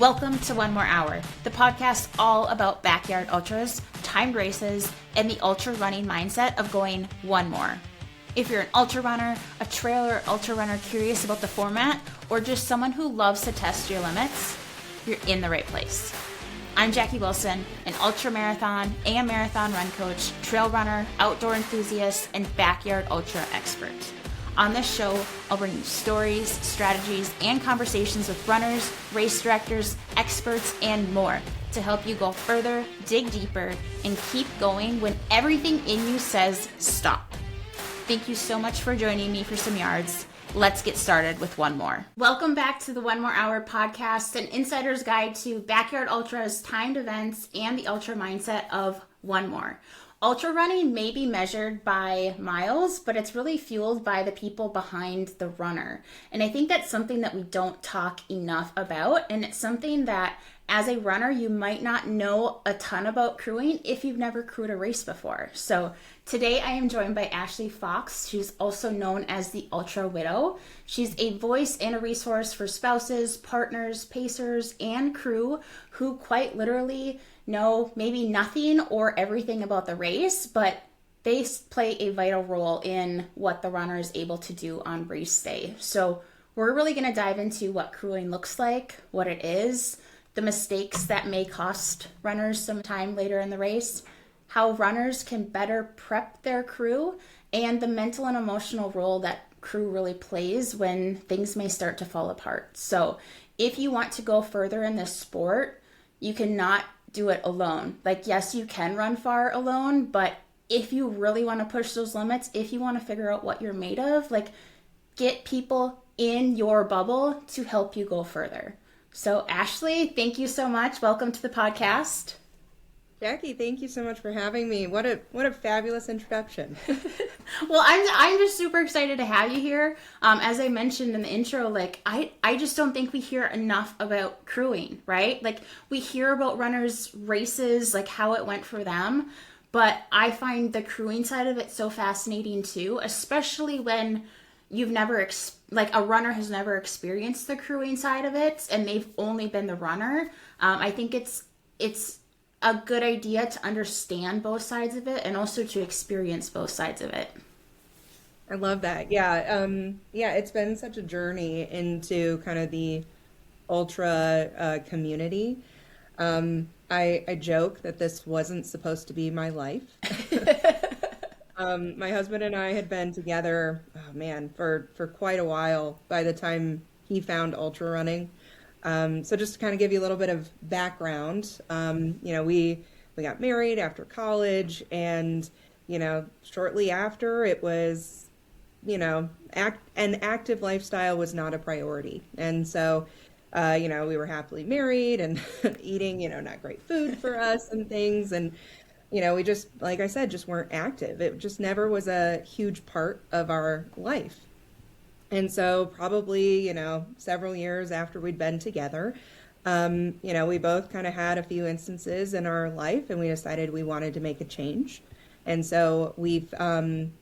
Welcome to One More Hour, the podcast all about backyard ultras, timed races, and the ultra running mindset of going one more. If you're an ultra runner, a trail or ultra runner curious about the format, or just someone who loves to test your limits, you're in the right place. I'm Jaci Wilson, an ultra marathon and marathon run coach, trail runner, outdoor enthusiast, and backyard ultra expert. On this show, I'll bring you stories, strategies, and conversations with runners, race directors, experts, and more to help you go further, dig deeper, and keep going when everything in you says stop. Thank you so much for joining me for some yards. Let's get started with one more. Welcome back to the One More Hour podcast, an insider's guide to backyard ultras, timed events, and the ultra mindset of one more. Ultra running may be measured by miles, but it's really fueled by the people behind the runner. And I think that's something that we don't talk enough about. And it's something that as a runner, you might not know a ton about crewing if you've never crewed a race before. So today I am joined by Ashley Fox. She's also known as the Ultra Widow. She's a voice and a resource for spouses, partners, pacers, and crew who quite literally know maybe nothing or everything about the race, but they play a vital role in what the runner is able to do on race day. So we're really going to dive into what crewing looks like, what it is, the mistakes that may cost runners some time later in the race, how runners can better prep their crew, and the mental and emotional role that crew really plays when things may start to fall apart. So if you want to go further in this sport, you cannot do it alone. Like, yes, you can run far alone, but if you really want to push those limits, if you want to figure out what you're made of, like, get people in your bubble to help you go further. So Ashley, thank you so much. Welcome to the podcast. Jaci, thank you so much for having me. What a fabulous introduction. Well, I'm just super excited to have you here. As I mentioned in the intro, like I just don't think we hear enough about crewing, right? Like we hear about runners' races, like how it went for them, but I find the crewing side of it so fascinating too, especially when you've never a runner has never experienced the crewing side of it and they've only been the runner. I think it's a good idea to understand both sides of it and also to experience both sides of it. I love that. Yeah. It's been such a journey into kind of the ultra community. I joke that this wasn't supposed to be my life. My husband and I had been together, for quite a while by the time he found ultra running. So just to kind of give you a little bit of background, we got married after college, and, shortly after it was, an active lifestyle was not a priority. And so, we were happily married and eating, not great food for us and things. And, we just, like I said, just weren't active. It just never was a huge part of our life. And so probably, several years after we'd been together, we both kind of had a few instances in our life and we decided we wanted to make a change. And so we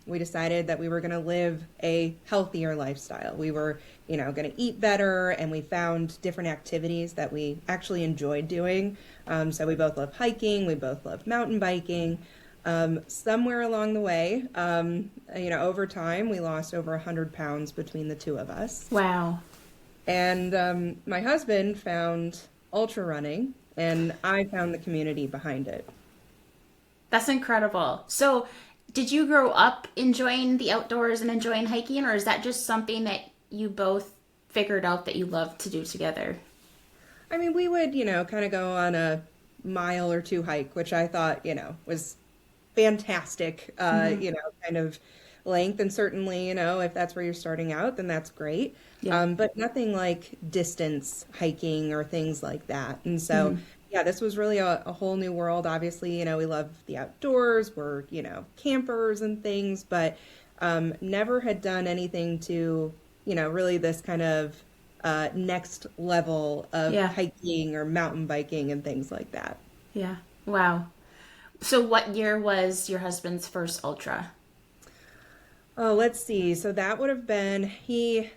decided that we were going to live a healthier lifestyle. We were, going to eat better, and we found different activities that we actually enjoyed doing. So we both love hiking. We both love mountain biking. Somewhere along the way, over time, we lost over 100 pounds between the two of us. Wow. And my husband found ultra running, and I found the community behind it. That's incredible. So did you grow up enjoying the outdoors and enjoying hiking, or is that just something that you both figured out that you love to do together? I mean, we would, kind of go on a mile or two hike, which I thought, was fantastic, kind of length. And certainly, if that's where you're starting out, then that's great. Yeah. But nothing like distance hiking or things like that. And so, yeah, this was really a whole new world. Obviously, we love the outdoors. We're, campers and things, but never had done anything to, really this kind of next level of hiking or mountain biking and things like that. Yeah. Wow. So what year was your husband's first ultra? Oh, let's see. So that would have been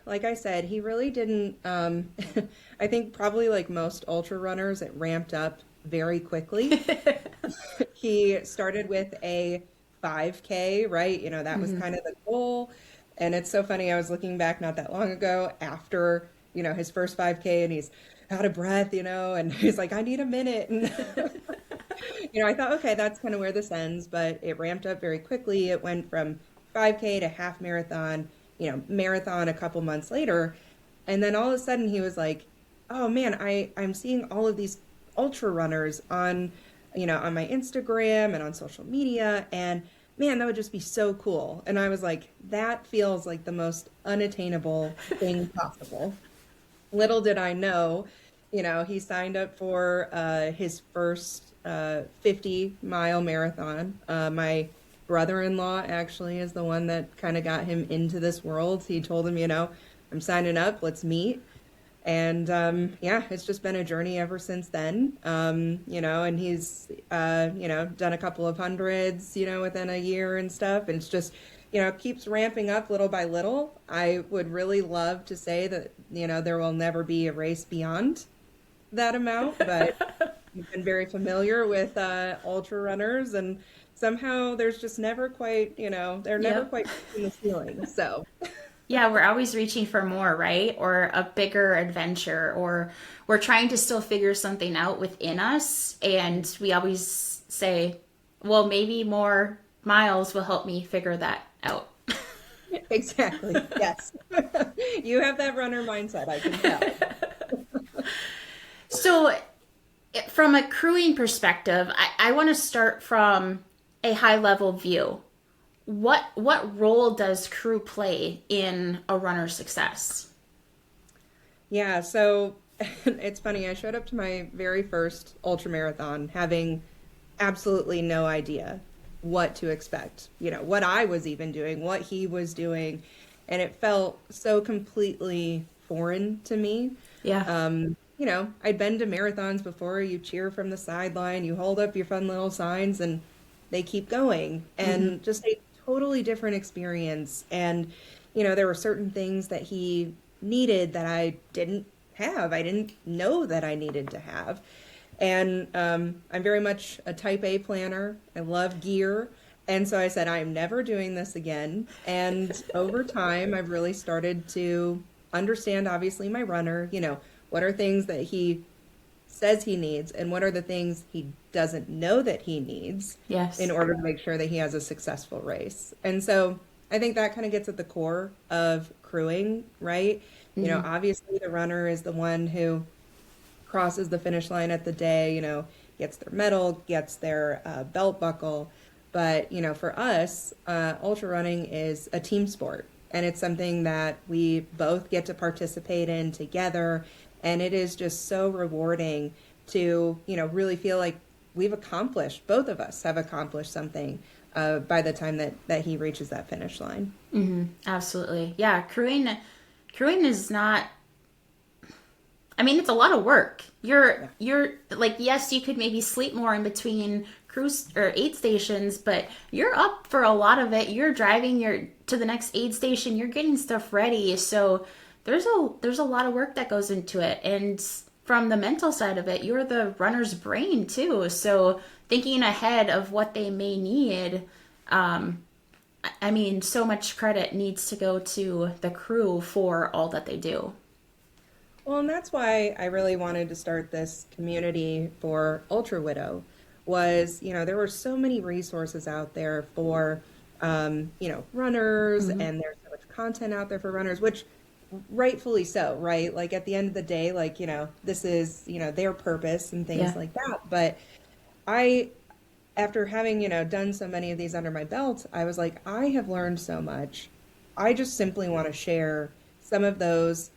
like I said, he really didn't, I think probably like most ultra runners, it ramped up very quickly. He started with a 5K, right? That was Hmm. kind of the goal. And it's so funny. I was looking back not that long ago after, his first 5K, and he's out of breath, and he's like, I need a minute. And, I thought, okay, that's kind of where this ends, but it ramped up very quickly. It went from 5K to half marathon, marathon a couple months later. And then all of a sudden he was like, oh man, I'm seeing all of these ultra runners on my Instagram and on social media. And man, that would just be so cool. And I was like, that feels like the most unattainable thing possible. Little did I know, he signed up for his first 50-mile marathon. My brother-in-law actually is the one that kind of got him into this world. He told him, I'm signing up, let's meet. And yeah, it's just been a journey ever since then. And he's done a couple of hundreds, within a year and stuff. And it's just, it keeps ramping up little by little. I would really love to say that, there will never be a race beyond that amount, but I've been very familiar with ultra runners, and somehow there's just never quite, they're never Yep. quite reaching the ceiling. So Yeah, we're always reaching for more, right? Or a bigger adventure, or we're trying to still figure something out within us. And we always say, well, maybe more miles will help me figure that out. exactly, yes. You have that runner mindset, I can tell. So, from a crewing perspective, I want to start from a high level view. What role does crew play in a runner's success? Yeah, so it's funny. I showed up to my very first ultra marathon having absolutely no idea what to expect, what I was even doing, what he was doing, and it felt so completely foreign to me. Yeah. I'd been to marathons before. You cheer from the sideline, you hold up your fun little signs, and they keep going. Hmm. And just a totally different experience. And, there were certain things that he needed that I didn't have. I didn't know that I needed to have. And I'm very much a type A planner. I love gear. And so I said, I'm never doing this again. And over time, I've really started to understand, obviously, my runner, what are things that he says he needs and what are the things he doesn't know that he needs in Yes. order to make sure that he has a successful race. And so I think that kind of gets at the core of crewing, right? Hmm. Obviously the runner is the one who crosses the finish line at the day, gets their medal, gets their belt buckle. But, for us, ultra running is a team sport. And it's something that we both get to participate in together. And it is just so rewarding to, really feel like we've accomplished, both of us have accomplished something by the time that he reaches that finish line. Hmm. Absolutely. Yeah. Crewing is not, I mean, it's a lot of work. Yeah. You're like, yes, you could maybe sleep more in between cruise or aid stations, but you're up for a lot of it. You're driving you're to the next aid station, you're getting stuff ready. So there's a lot of work that goes into it. And from the mental side of it, you're the runner's brain too. So thinking ahead of what they may need, I mean, so much credit needs to go to the crew for all that they do. Well, and that's why I really wanted to start this community for Ultra Widow was, there were so many resources out there for, runners, Hmm. and there's so much content out there for runners, which rightfully so, right? Like at the end of the day, like, this is, their purpose and things Yeah. like that. But I, after having, done so many of these under my belt, I was like, I have learned so much. I just simply want to share some of those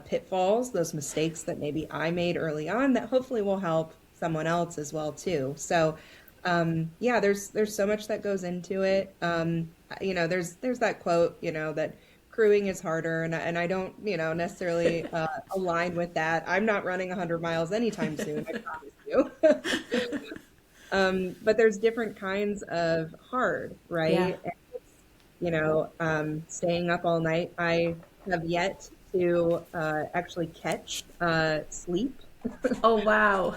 pitfalls, those mistakes that maybe I made early on that hopefully will help someone else as well too. So, yeah, there's so much that goes into it. There's that quote, that crewing is harder, and I don't, necessarily align with that. I'm not running 100 miles anytime soon, I promise you. But there's different kinds of hard, Yeah. right? staying up all night. I have yet to actually catch sleep. Oh, wow.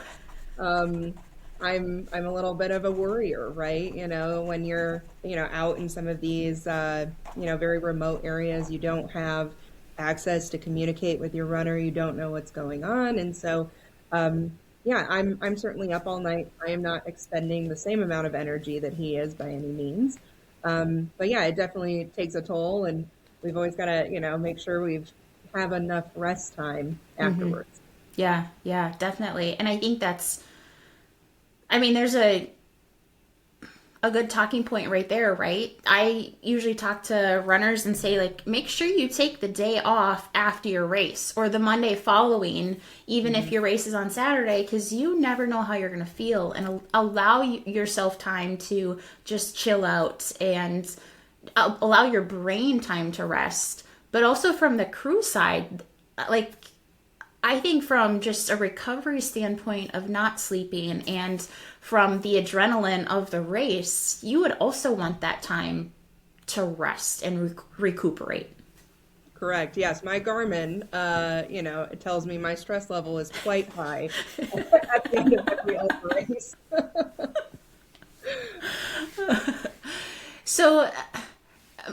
Um, I'm a little bit of a worrier, right? When you're, out in some of these, very remote areas, you don't have access to communicate with your runner. You don't know what's going on. And so, yeah, I'm certainly up all night. I am not expending the same amount of energy that he is by any means. But yeah, it definitely takes a toll, and we've always got to, make sure we've have enough rest time afterwards. Yeah, yeah, definitely. And I think I mean, there's a good talking point right there, right? I usually talk to runners and say, like, make sure you take the day off after your race or the Monday following, even if your race is on Saturday, because you never know how you're going to feel, and allow yourself time to just chill out and allow your brain time to rest. But also from the crew side, like, I think from just a recovery standpoint of not sleeping and from the adrenaline of the race, you would also want that time to rest and recuperate. Correct. Yes, my Garmin, it tells me my stress level is quite high at the end of every ultra race. So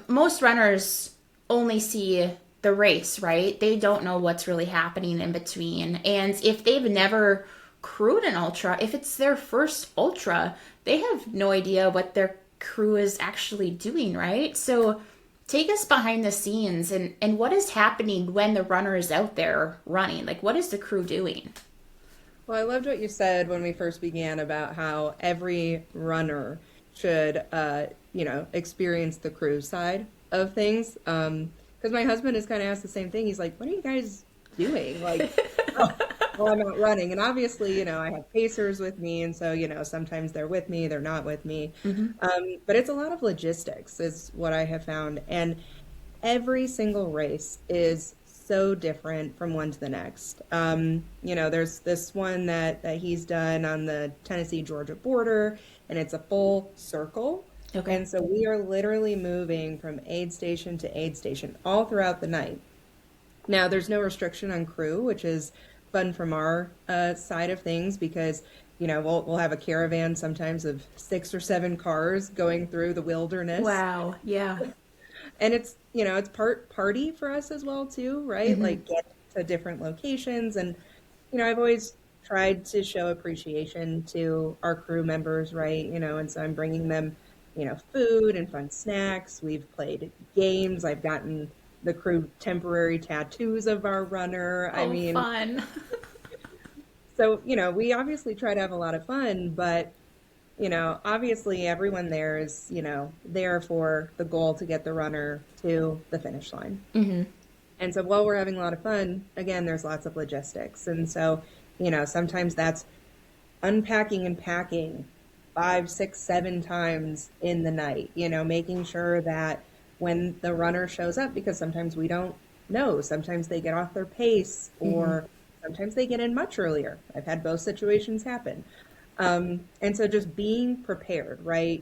most runners only see the race, right? They don't know what's really happening in between. And if they've never crewed an ultra, if it's their first ultra, they have no idea what their crew is actually doing, right? So take us behind the scenes and what is happening when the runner is out there running? Like, what is the crew doing? Well, I loved what you said when we first began about how every runner should, experience the crew side of things. Because my husband has kind of asked the same thing. He's like, "What are you guys doing?" Like, well, I'm out running, and obviously, I have pacers with me, and so sometimes they're with me, they're not with me. But it's a lot of logistics, is what I have found, and every single race is so different from one to the next. There's this one that he's done on the Tennessee-Georgia border, and it's a full circle. Okay. And so we are literally moving from aid station to aid station all throughout the night. Now, there's no restriction on crew, which is fun from our side of things because, we'll have a caravan sometimes of 6 or 7 cars going through the wilderness. Wow. Yeah. And it's part party for us as well too, right? Like get to different locations. And, I've always tried to show appreciation to our crew members, right? And so I'm bringing them, food and fun snacks. We've played games. I've gotten the crew temporary tattoos of our runner. Oh, fun. So, we obviously try to have a lot of fun, but, obviously everyone there is, there for the goal to get the runner to the finish line. And so while we're having a lot of fun, again, there's lots of logistics. And so, sometimes that's unpacking and packing 5, 6, 7 times in the night, making sure that when the runner shows up, because sometimes we don't know, sometimes they get off their pace or sometimes they get in much earlier. I've had both situations happen. And so just being prepared, right?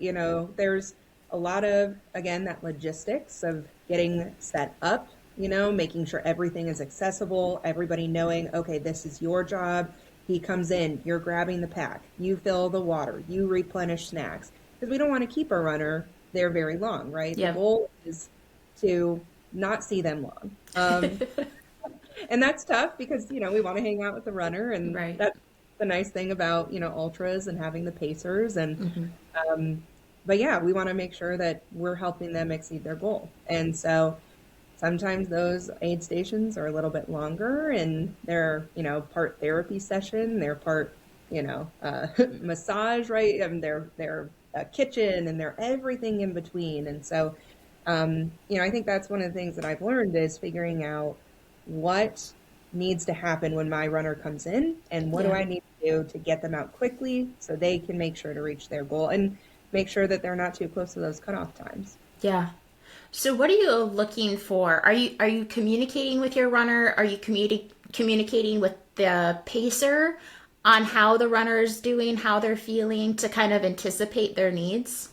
There's a lot of, again, that logistics of getting set up, making sure everything is accessible, everybody knowing, okay, this is your job. He comes in, you're grabbing the pack, you fill the water, you replenish snacks. Because we don't want to keep a runner there very long, right? Yeah. The goal is to not see them long. And that's tough because, we want to hang out with the runner. And Right. that's the nice thing about, ultras and having the pacers. And, but yeah, we want to make sure that we're helping them exceed their goal. And so sometimes those aid stations are a little bit longer and they're, part therapy session, they're part, massage, right? And they're a kitchen and they're everything in between. And so, I think that's one of the things that I've learned is figuring out what needs to happen when my runner comes in and what do I need to do to get them out quickly so they can make sure to reach their goal and make sure that they're not too close to those cutoff times. Yeah. So what are you looking for? Are you communicating with your runner? Are you communicating with the pacer on how the runner is doing, how they're feeling to kind of anticipate their needs?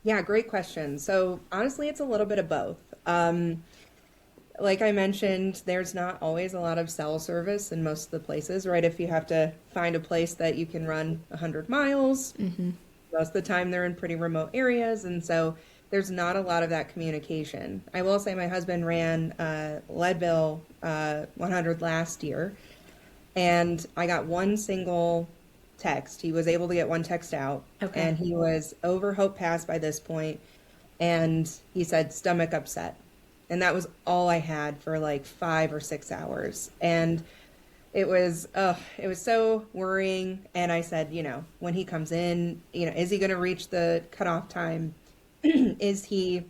Yeah, great question. So honestly, it's a little bit of both. Like I mentioned, there's not always a lot of cell service in most of the places, right? If you have to find a place that you can run 100 miles, most of the time they're in pretty remote areas, and so there's not a lot of that communication. I will say my husband ran Leadville 100 last year, and I got one single text. He was able to get one text out, Okay. and he was over Hope Pass by this point, and he said stomach upset. And that was all I had for like 5 or 6 hours. And it was so worrying. And I said, when he comes in, is he going to reach the cutoff time? Is he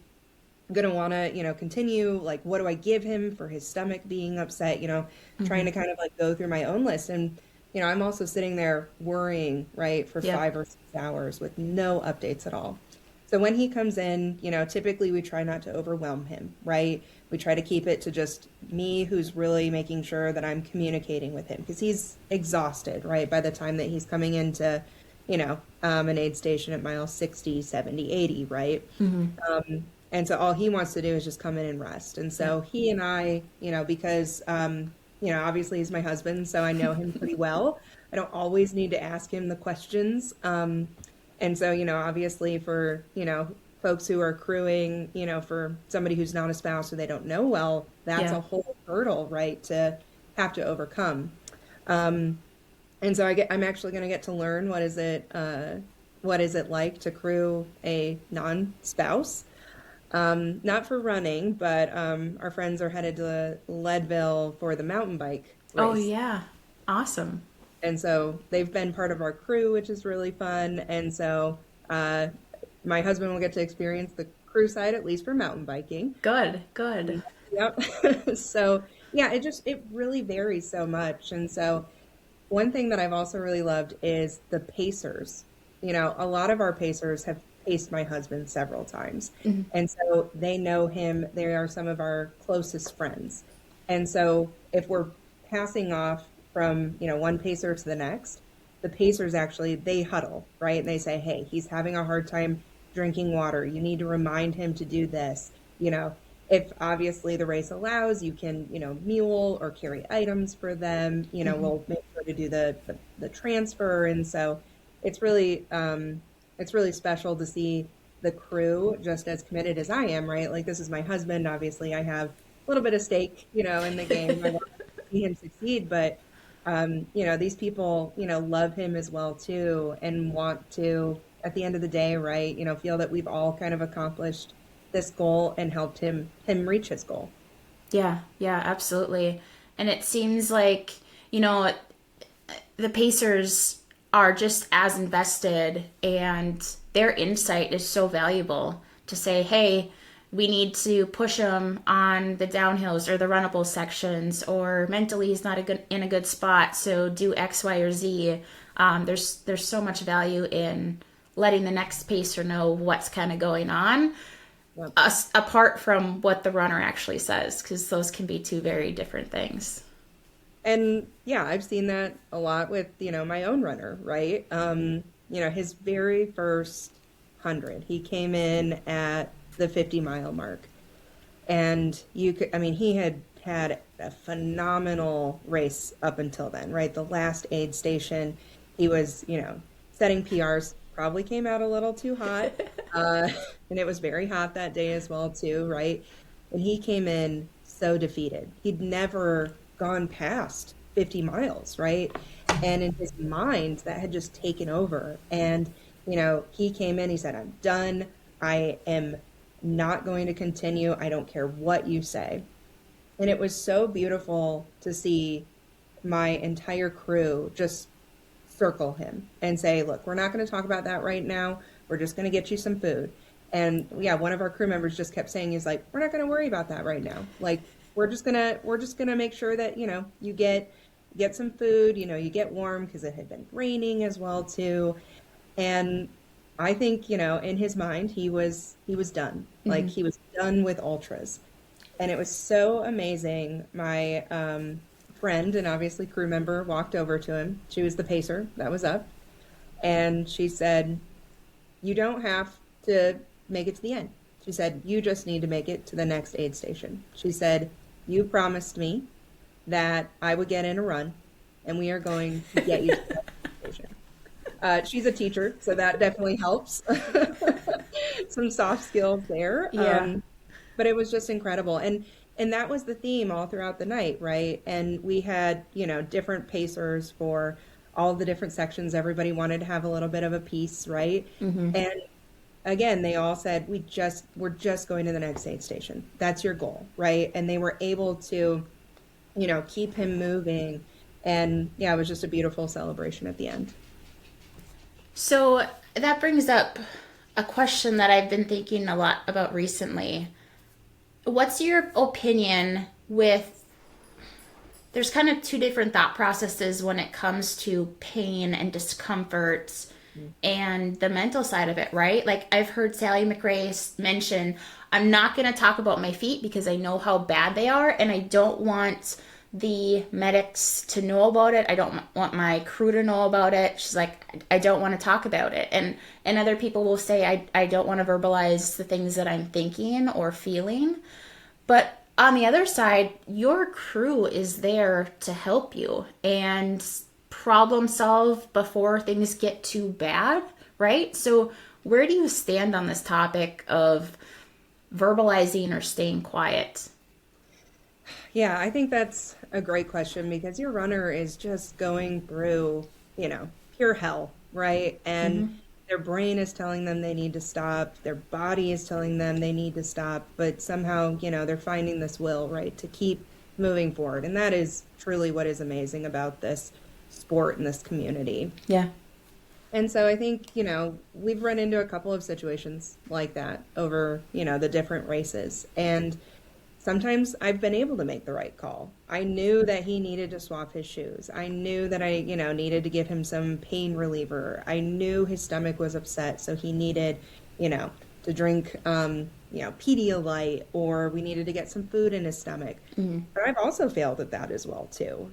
going to want to, continue? Like, what do I give him for his stomach being upset? Trying to kind of like go through my own list. And, I'm also sitting there worrying, right, for Yep. 5 or 6 hours with no updates at all. So when he comes in, typically we try not to overwhelm him, right? We try to keep it to just me who's really making sure that I'm communicating with him because he's exhausted, right? By the time that he's coming into, an aid station at mile 60, 70, 80, right? And so all he wants to do is just come in and rest. And so he and I, because, obviously he's my husband, so I know him pretty well. I don't always need to ask him the questions. And so, obviously for, folks who are crewing, for somebody who's not a spouse or they don't know well, that's Yeah. a whole hurdle, right, to have to overcome. And so I'm actually going to get to learn what is it like to crew a non-spouse. Not for running, but our friends are headed to Leadville for the mountain bike Oh, race. yeah. Awesome. And so they've been part of our crew, which is really fun. And so uh, my husband will get to experience the crew side, at least for mountain biking. Good. Good. Yep. So yeah, it really varies so much. And so one thing that I've also really loved is the pacers. A lot of our pacers have paced my husband several times. And so they know him. They are some of our closest friends. And so if we're passing off from, one pacer to the next, the pacers actually, they huddle, right? And they say, hey, he's having a hard time drinking water. You need to remind him to do this. If obviously the race allows, you can, mule or carry items for them. We'll make sure to do the transfer. And so it's really, it's really special to see the crew just as committed as I am, right? Like this is my husband. Obviously, I have a little bit of stake, in the game. I want to see him succeed, but these people, love him as well too, and want to, at the end of the day, right, feel that we've all kind of accomplished this goal and helped him reach his goal. Yeah. Yeah, absolutely. And it seems like, you know, the Pacers are just as invested, and their insight is so valuable to say, hey, we need to push him on the downhills or the runnable sections, or mentally he's not in a good spot, so do X, Y, or Z. There's so much value in letting the next pacer know what's kind of going on, Yep. apart from what the runner actually says, because those can be two very different things. And yeah, I've seen that a lot with, my own runner, right? His very first 100, he came in at the 50-mile mark. And he had a phenomenal race up until then, right? The last aid station, he was, setting PRs, probably came out a little too hot. Uh, and it was very hot that day as well, too, right? And he came in so defeated. He'd never gone past 50 miles, right? And in his mind, that had just taken over. And, he came in, he said, I'm done. I am not going to continue. I don't care what you say. And it was so beautiful to see my entire crew just circle him and say, look, we're not going to talk about that right now. We're just going to get you some food. And yeah, one of our crew members just kept saying, he's like, we're not going to worry about that right now. Like, we're just going to make sure that, you get some food, you get warm, because it had been raining as well too. And I think, in his mind, he was done. Like, he was done with ultras. And it was so amazing. My friend and obviously crew member walked over to him. She was the pacer that was up. And she said, you don't have to make it to the end. She said, you just need to make it to the next aid station. She said, you promised me that I would get in a run, and we are going to get you to the next station. She's a teacher, so that definitely helps. Some soft skills there. Yeah. But it was just incredible. And that was the theme all throughout the night, right? And we had, different pacers for all the different sections. Everybody wanted to have a little bit of a piece, right? And again, they all said, we're just going to the next aid station. That's your goal, right? And they were able to, keep him moving. And yeah, it was just a beautiful celebration at the end. So that brings up a question that I've been thinking a lot about recently. What's your opinion with, there's kind of two different thought processes when it comes to pain and discomfort and the mental side of it, right? Like I've heard Sally McRae mention, I'm not going to talk about my feet because I know how bad they are and I don't want the medics to know about it. I don't want my crew to know about it. She's like, I don't want to talk about it. And other people will say, I don't want to verbalize the things that I'm thinking or feeling. But on the other side, your crew is there to help you and problem solve before things get too bad, right? So where do you stand on this topic of verbalizing or staying quiet? Yeah, I think that's a great question because your runner is just going through, pure hell, right? And their brain is telling them they need to stop. Their body is telling them they need to stop. But somehow, they're finding this will, right, to keep moving forward. And that is truly what is amazing about this sport and this community. Yeah. And so I think, we've run into a couple of situations like that over, the different races. And sometimes I've been able to make the right call. I knew that he needed to swap his shoes. I knew that I, needed to give him some pain reliever. I knew his stomach was upset, so he needed, to drink, Pedialyte, or we needed to get some food in his stomach. But I've also failed at that as well, too.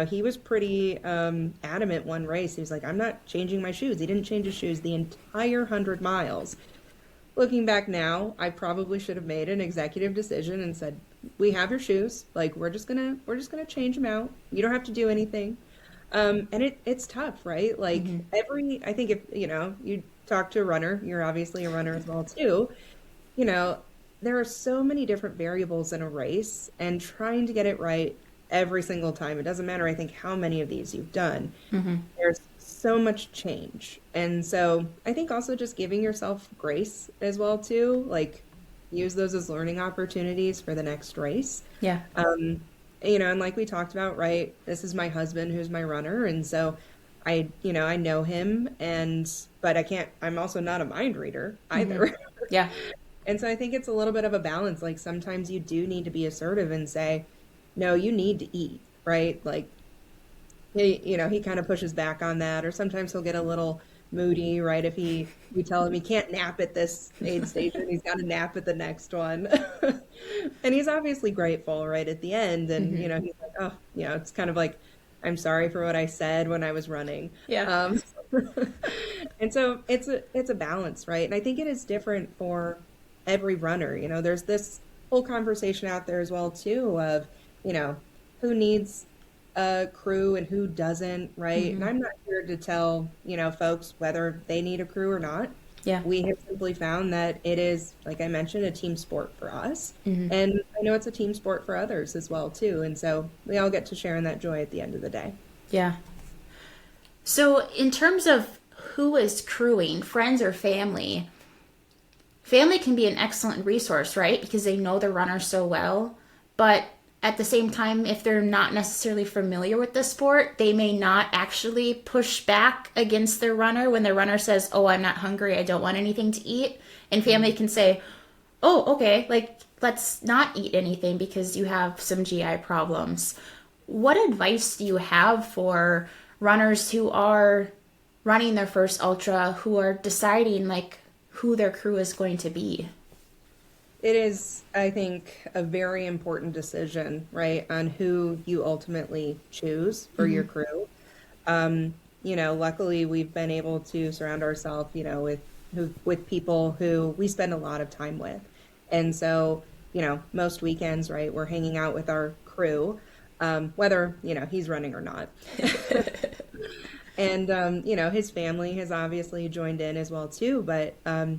He was pretty adamant one race. He was like, I'm not changing my shoes. He didn't change his shoes the entire 100 miles. Looking back now, I probably should have made an executive decision and said, we have your shoes. Like, we're just gonna change them out. You don't have to do anything. And it's tough, right? Like I think if, you talk to a runner, you're obviously a runner as well too. There are so many different variables in a race and trying to get it right every single time. It doesn't matter, I think, how many of these you've done. There's so much change. And so I think also just giving yourself grace as well too, like use those as learning opportunities for the next race. Yeah. And like we talked about, right, this is my husband who's my runner. And so I know him but I'm also not a mind reader either. Yeah. And so I think it's a little bit of a balance. Like sometimes you do need to be assertive and say, no, you need to eat, right? Like, he kind of pushes back on that, or sometimes he'll get a little moody, right? If we tell him he can't nap at this aid station, he's got to nap at the next one. And he's obviously grateful right at the end. And, he's like, oh, it's kind of like, I'm sorry for what I said when I was running. Yeah. And so it's a balance, right? And I think it is different for every runner. There's this whole conversation out there as well, too, of, who needs a crew and who doesn't, right? And I'm not here to tell, folks whether they need a crew or not. Yeah. We have simply found that it is, like I mentioned, a team sport for us. And I know it's a team sport for others as well, too. And so we all get to share in that joy at the end of the day. Yeah. So in terms of who is crewing, friends or family can be an excellent resource, right? Because they know the runner so well. But at the same time, if they're not necessarily familiar with the sport, they may not actually push back against their runner when their runner says, oh, I'm not hungry, I don't want anything to eat. And family can say, oh, okay, like, let's not eat anything because you have some GI problems. What advice do you have for runners who are running their first ultra, who are deciding, like, who their crew is going to be? It is, I think, a very important decision, right, on who you ultimately choose for your crew. Luckily we've been able to surround ourselves, with with people who we spend a lot of time with. And so, most weekends, right, we're hanging out with our crew, whether, he's running or not. And, his family has obviously joined in as well too, but,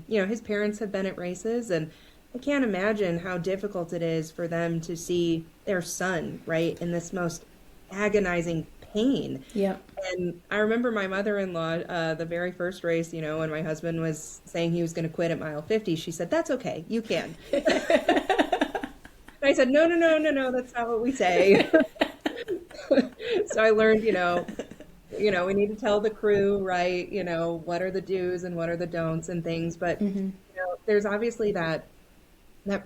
his parents have been at races, and I can't imagine how difficult it is for them to see their son, right, in this most agonizing pain. Yep. And I remember my mother-in-law, the very first race, when my husband was saying he was going to quit at mile 50, she said, "That's okay, you can." And I said, "No, no, no, no, no, that's not what we say." So I learned, we need to tell the crew, right, what are the do's and what are the don'ts and things. But, there's obviously that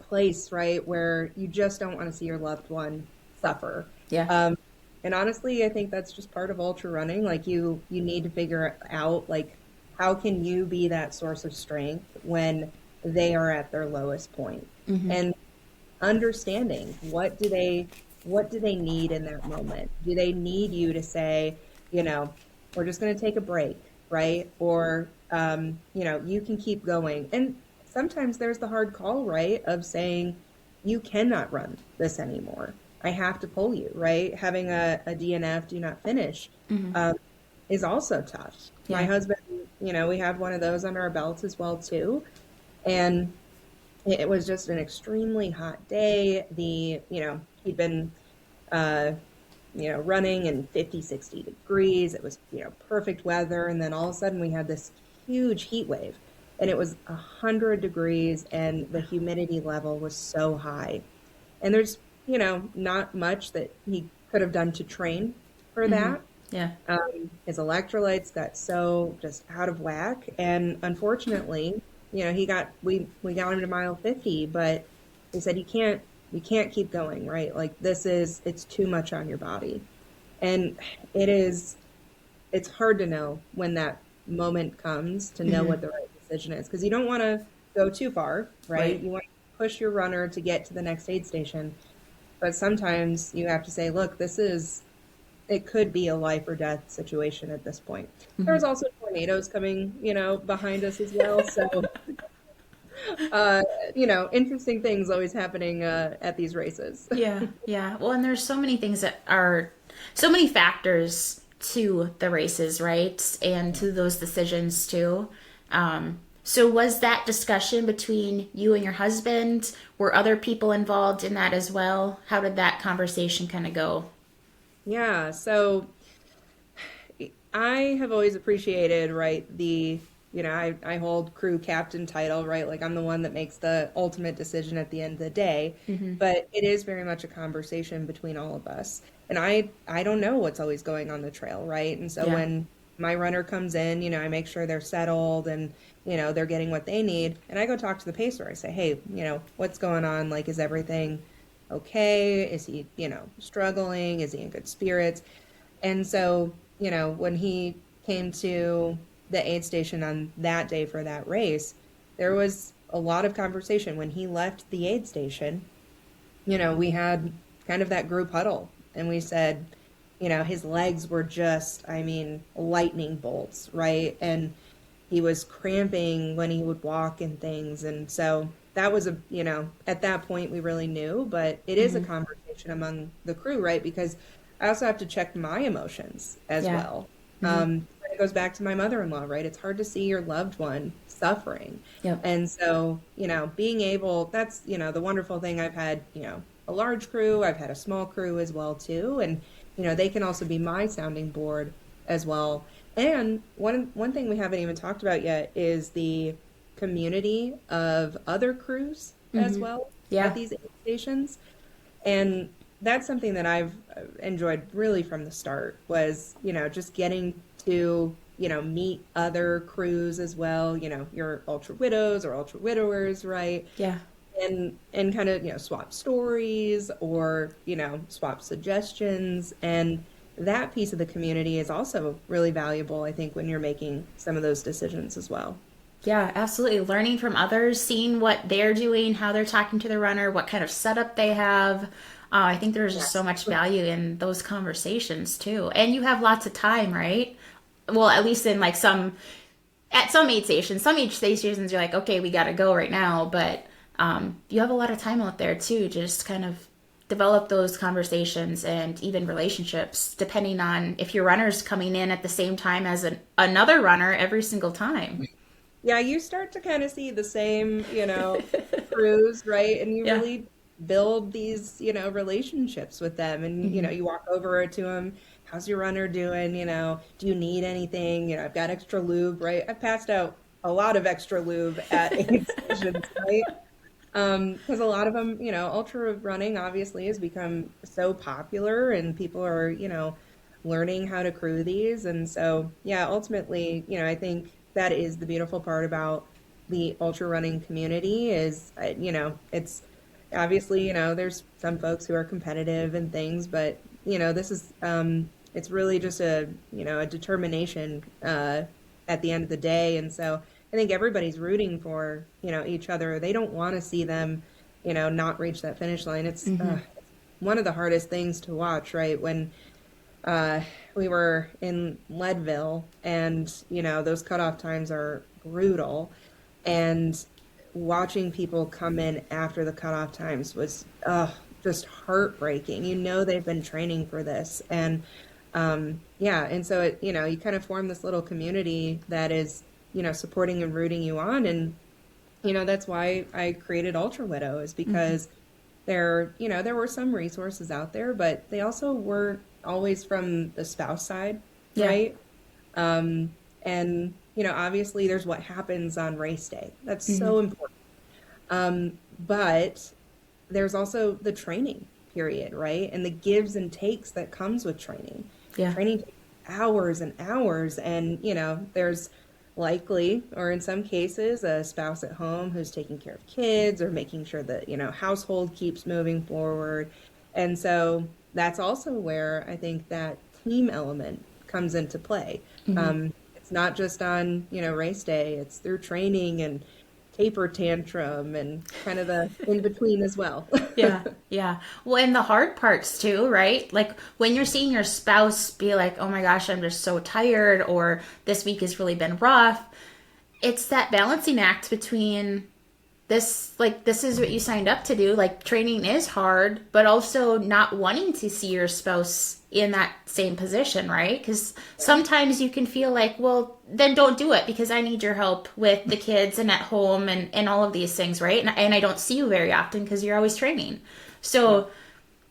place, right, where you just don't want to see your loved one suffer. Yeah. And honestly, I think that's just part of ultra running. Like you need to figure out, like, how can you be that source of strength when they are at their lowest point? And understanding what do they need in that moment? Do they need you to say, we're just going to take a break, right? Or, you can keep going. And sometimes there's the hard call, right, of saying, you cannot run this anymore. I have to pull you, right? Having a DNF, do not finish, is also tough. Yeah. My husband, we have one of those under our belts as well too. And it was just an extremely hot day. He'd been, running in 50, 60 degrees. It was, perfect weather. And then all of a sudden we had this huge heat wave, and it was 100 degrees and the humidity level was so high. And there's, not much that he could have done to train for that. Yeah. His electrolytes got so just out of whack. And unfortunately, we got him to mile 50, but they said, you can't keep going, right? Like it's too much on your body. And it's hard to know when that moment comes to know what the right decision is, because you don't want to go too far, right? You want to push your runner to get to the next aid station. But sometimes you have to say, look, it could be a life or death situation at this point. There's also tornadoes coming, behind us as well. So, interesting things always happening at these races. Yeah. Well, and there's so many things that are, so many factors to the races, right? And to those decisions too. So was that discussion between you and your husband? Were other people involved in that as well? How did that conversation kind of go? Yeah, so I have always appreciated, right, I hold crew captain title, right? Like I'm the one that makes the ultimate decision at the end of the day, but it is very much a conversation between all of us. And I don't know what's always going on the trail, right? And so when my runner comes in, I make sure they're settled and, they're getting what they need. And I go talk to the pacer. I say, hey, what's going on? Like, is everything okay? Is he, struggling? Is he in good spirits? And so, when he came to the aid station on that day for that race, there was a lot of conversation. When he left the aid station, we had kind of that group huddle, and we said, his legs were just, lightning bolts, right? And he was cramping when he would walk and things. And so that was at that point we really knew, but it is a conversation among the crew, right? Because I also have to check my emotions as well. It goes back to my mother-in-law, right? It's hard to see your loved one suffering. Yep. And so, being able, that's, the wonderful thing. I've had, a large crew, I've had a small crew as well too. And, they can also be my sounding board as well. And one thing we haven't even talked about yet is the community of other crews as well at these aid stations. And that's something that I've enjoyed really from the start was, just getting to, meet other crews as well, your ultra widows or ultra widowers, right? Yeah. And kind of, swap stories or, swap suggestions. And that piece of the community is also really valuable, I think, when you're making some of those decisions as well. Yeah, absolutely. Learning from others, seeing what they're doing, how they're talking to the runner, what kind of setup they have. I think there's just so much value in those conversations too. And you have lots of time, right? Well, at least in like some at some aid stations. Some aid stations, you're like, okay, we got to go right now. But you have a lot of time out there too, just kind of develop those conversations and even relationships, depending on if your runner's coming in at the same time as another runner every single time. Yeah, you start to kind of see the same, crews, right? And you Yeah. really build these, relationships with them. And, Hmm. you walk over to them, how's your runner doing? Do you need anything? I've got extra lube, right? I've passed out a lot of extra lube at aid stations, right? Because a lot of them, ultra running obviously has become so popular and people are, learning how to crew these. And so, yeah, ultimately, I think that is the beautiful part about the ultra running community is, it's obviously, there's some folks who are competitive and things, but, this is, it's really just a determination at the end of the day. And so, I think everybody's rooting for, each other. They don't want to see them, not reach that finish line. It's Hmm. one of the hardest things to watch, right? When uh, we were in Leadville and, those cutoff times are brutal. And watching people come in after the cutoff times was just heartbreaking. They've been training for this. And yeah, and so you kind of form this little community that is, supporting and rooting you on. And, that's why I created Ultra Widow is Hmm. because there were some resources out there, but they also weren't always from the spouse side, Yeah. right? And, obviously there's what happens on race day. That's Hmm. so important. But there's also the training period, right? And the gives and takes that comes with training. Yeah. Training takes hours and hours, and there's likely, or in some cases, a spouse at home who's taking care of kids or making sure that household keeps moving forward. And so that's also where I think that team element comes into play. Hmm. It's not just on race day; it's through training and taper tantrum and kind of the in between as well. Yeah, yeah. Well, and the hard parts too, right? Like when you're seeing your spouse be like, oh my gosh, I'm just so tired, or this week has really been rough. It's that balancing act between this is what you signed up to do. Like training is hard, but also not wanting to see your spouse in that same position, right? Because sometimes you can feel like, well, then don't do it because I need your help with the kids and at home and all of these things, right? And I don't see you very often because you're always training. Yeah. So,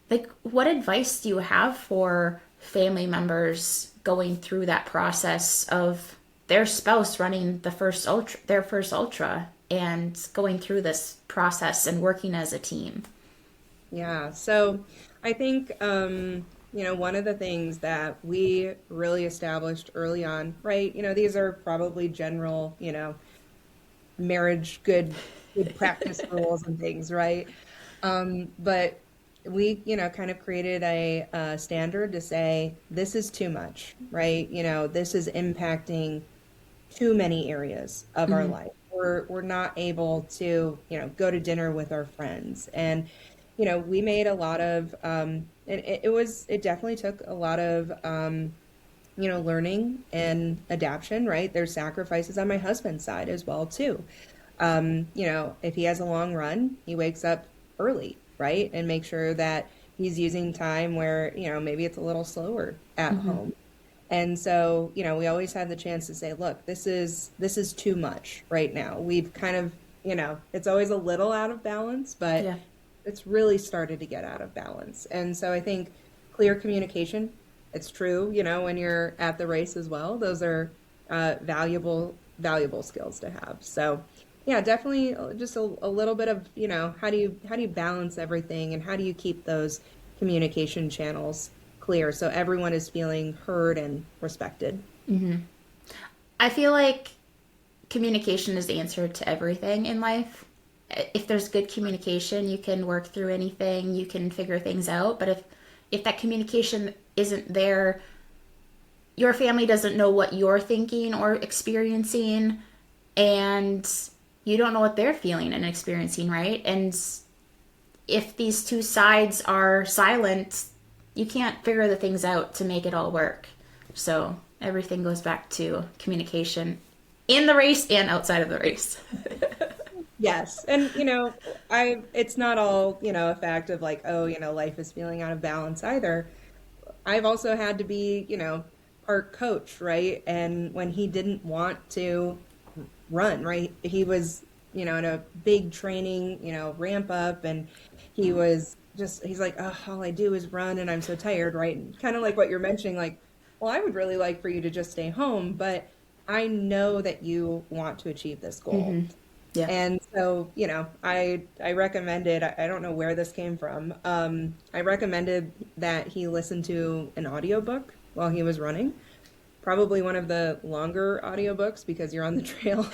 like, what advice do you have for family members going through that process of their spouse running their first ultra, and going through this process and working as a team? Yeah. So I think, one of the things that we really established early on, right? These are probably general, marriage good practice rules and things, right? But we, kind of created a standard to say this is too much, right? This is impacting too many areas of our Mm-hmm. life. We're not able to, go to dinner with our friends. And, we made a lot of and it definitely took a lot of learning and adaptation, right? There's sacrifices on my husband's side as well too. If he has a long run, he wakes up early, right? And make sure that he's using time where, maybe it's a little slower at Mm-hmm. home. And so, we always have the chance to say, look, this is too much right now. We've kind of, it's always a little out of balance, but Yeah. it's really started to get out of balance. And so I think clear communication, it's true, when you're at the race as well. Those are valuable skills to have. So yeah, definitely just a little bit of, how do you balance everything and how do you keep those communication channels clear so everyone is feeling heard and respected. Mm-hmm. I feel like communication is the answer to everything in life. If there's good communication, you can work through anything, you can figure things out. But if that communication isn't there, your family doesn't know what you're thinking or experiencing, and you don't know what they're feeling and experiencing, right? And if these two sides are silent, you can't figure the things out to make it all work. So everything goes back to communication in the race and outside of the race. Yes. And, it's not all, a fact of like, oh, life is feeling out of balance either. I've also had to be, part coach, right? And when he didn't want to run, right? He was, in a big training, ramp up, and he's like, oh, all I do is run and I'm so tired, right? And kind of like what you're mentioning, like, well, I would really like for you to just stay home, but I know that you want to achieve this goal. Yeah. And so, I recommended, I don't know where this came from. I recommended that he listen to an audiobook while he was running, probably one of the longer audiobooks because you're on the trail.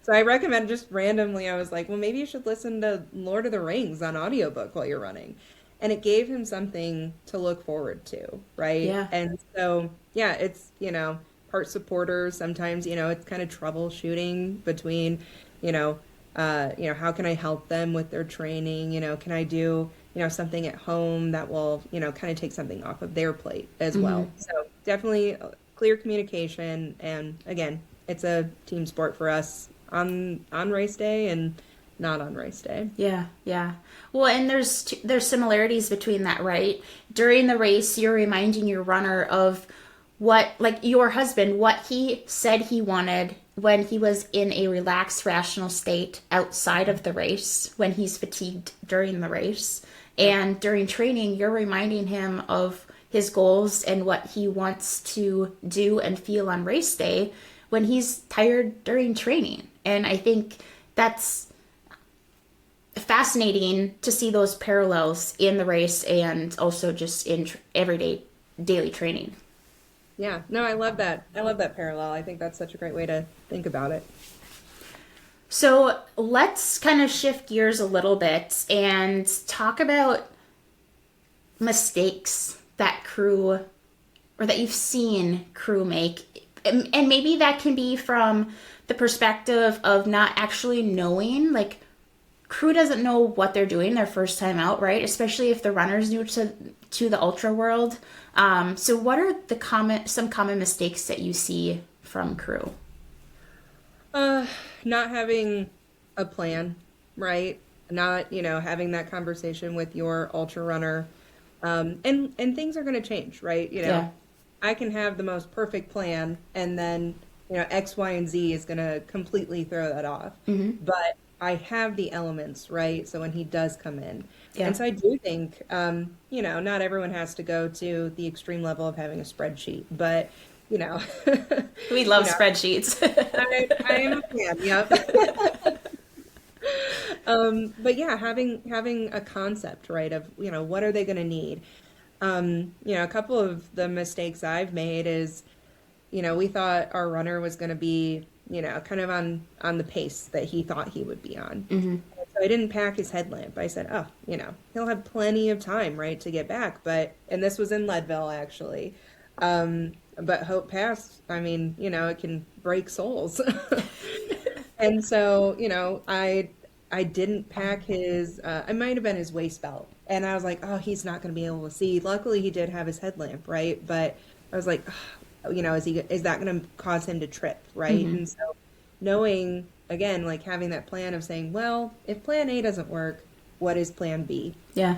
So I recommend just randomly, I was like, well, maybe you should listen to Lord of the Rings on audiobook while you're running. And it gave him something to look forward to, right? Yeah. And so, yeah, it's, part supporter. Sometimes, it's kind of troubleshooting between, how can I help them with their training? Can I do, something at home that will, kind of take something off of their plate as well. So definitely clear communication. And again, it's a team sport for us on race day and not on race day. Yeah, yeah. Well, and there's similarities between that, right? During the race, you're reminding your runner of what, like your husband, what he said he wanted when he was in a relaxed, rational state outside of the race, when he's fatigued during the race. And during training, you're reminding him of his goals and what he wants to do and feel on race day when he's tired during training. And I think that's fascinating to see those parallels in the race and also just in everyday daily training. Yeah, no, I love that. I love that parallel. I think that's such a great way to think about it. So let's kind of shift gears a little bit and talk about mistakes that crew or that you've seen crew make. And maybe that can be from the perspective of not actually knowing, like crew doesn't know what they're doing their first time out, right? Especially if the runner's new to the ultra world. So what are some common mistakes that you see from crew? Not having a plan, right? Not, having that conversation with your ultra runner. And things are going to change, right? Yeah. I can have the most perfect plan and then, X, Y, and Z is going to completely throw that off. But I have the elements, right? So when he does come in. Yeah. And so I do think, not everyone has to go to the extreme level of having a spreadsheet, but, we love spreadsheets. I am a fan, yep. But yeah, having a concept, right, of, what are they going to need? A couple of the mistakes I've made is, we thought our runner was going to be, kind of on the pace that he thought he would be on. So I didn't pack his headlamp. I said, oh, he'll have plenty of time, right, to get back. And this was in Leadville, actually. But Hope Pass, I mean, it can break souls. And so, I didn't pack his, it might have been his waist belt. And I was like, oh, he's not going to be able to see. Luckily, he did have his headlamp, right? But I was like, oh, is that going to cause him to trip, right? And so knowing, again, like having that plan of saying, well, if plan A doesn't work, what is plan B? Yeah.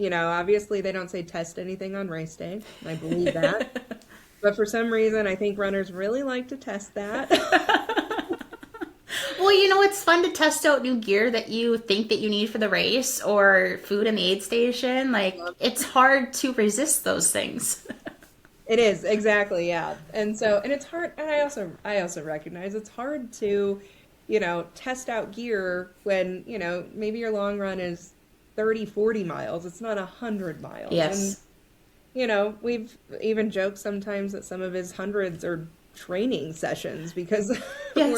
Obviously they don't say test anything on race day. I believe that. But for some reason, I think runners really like to test that. Well, it's fun to test out new gear that you think that you need for the race or food in the aid station. Like, it's hard to resist those things. It is, exactly, yeah. And it's hard, and I also recognize it's hard to, test out gear when, maybe your long run is 30, 40 miles. It's not 100 miles. Yes. And, we've even joked sometimes that some of his hundreds are training sessions because Yes.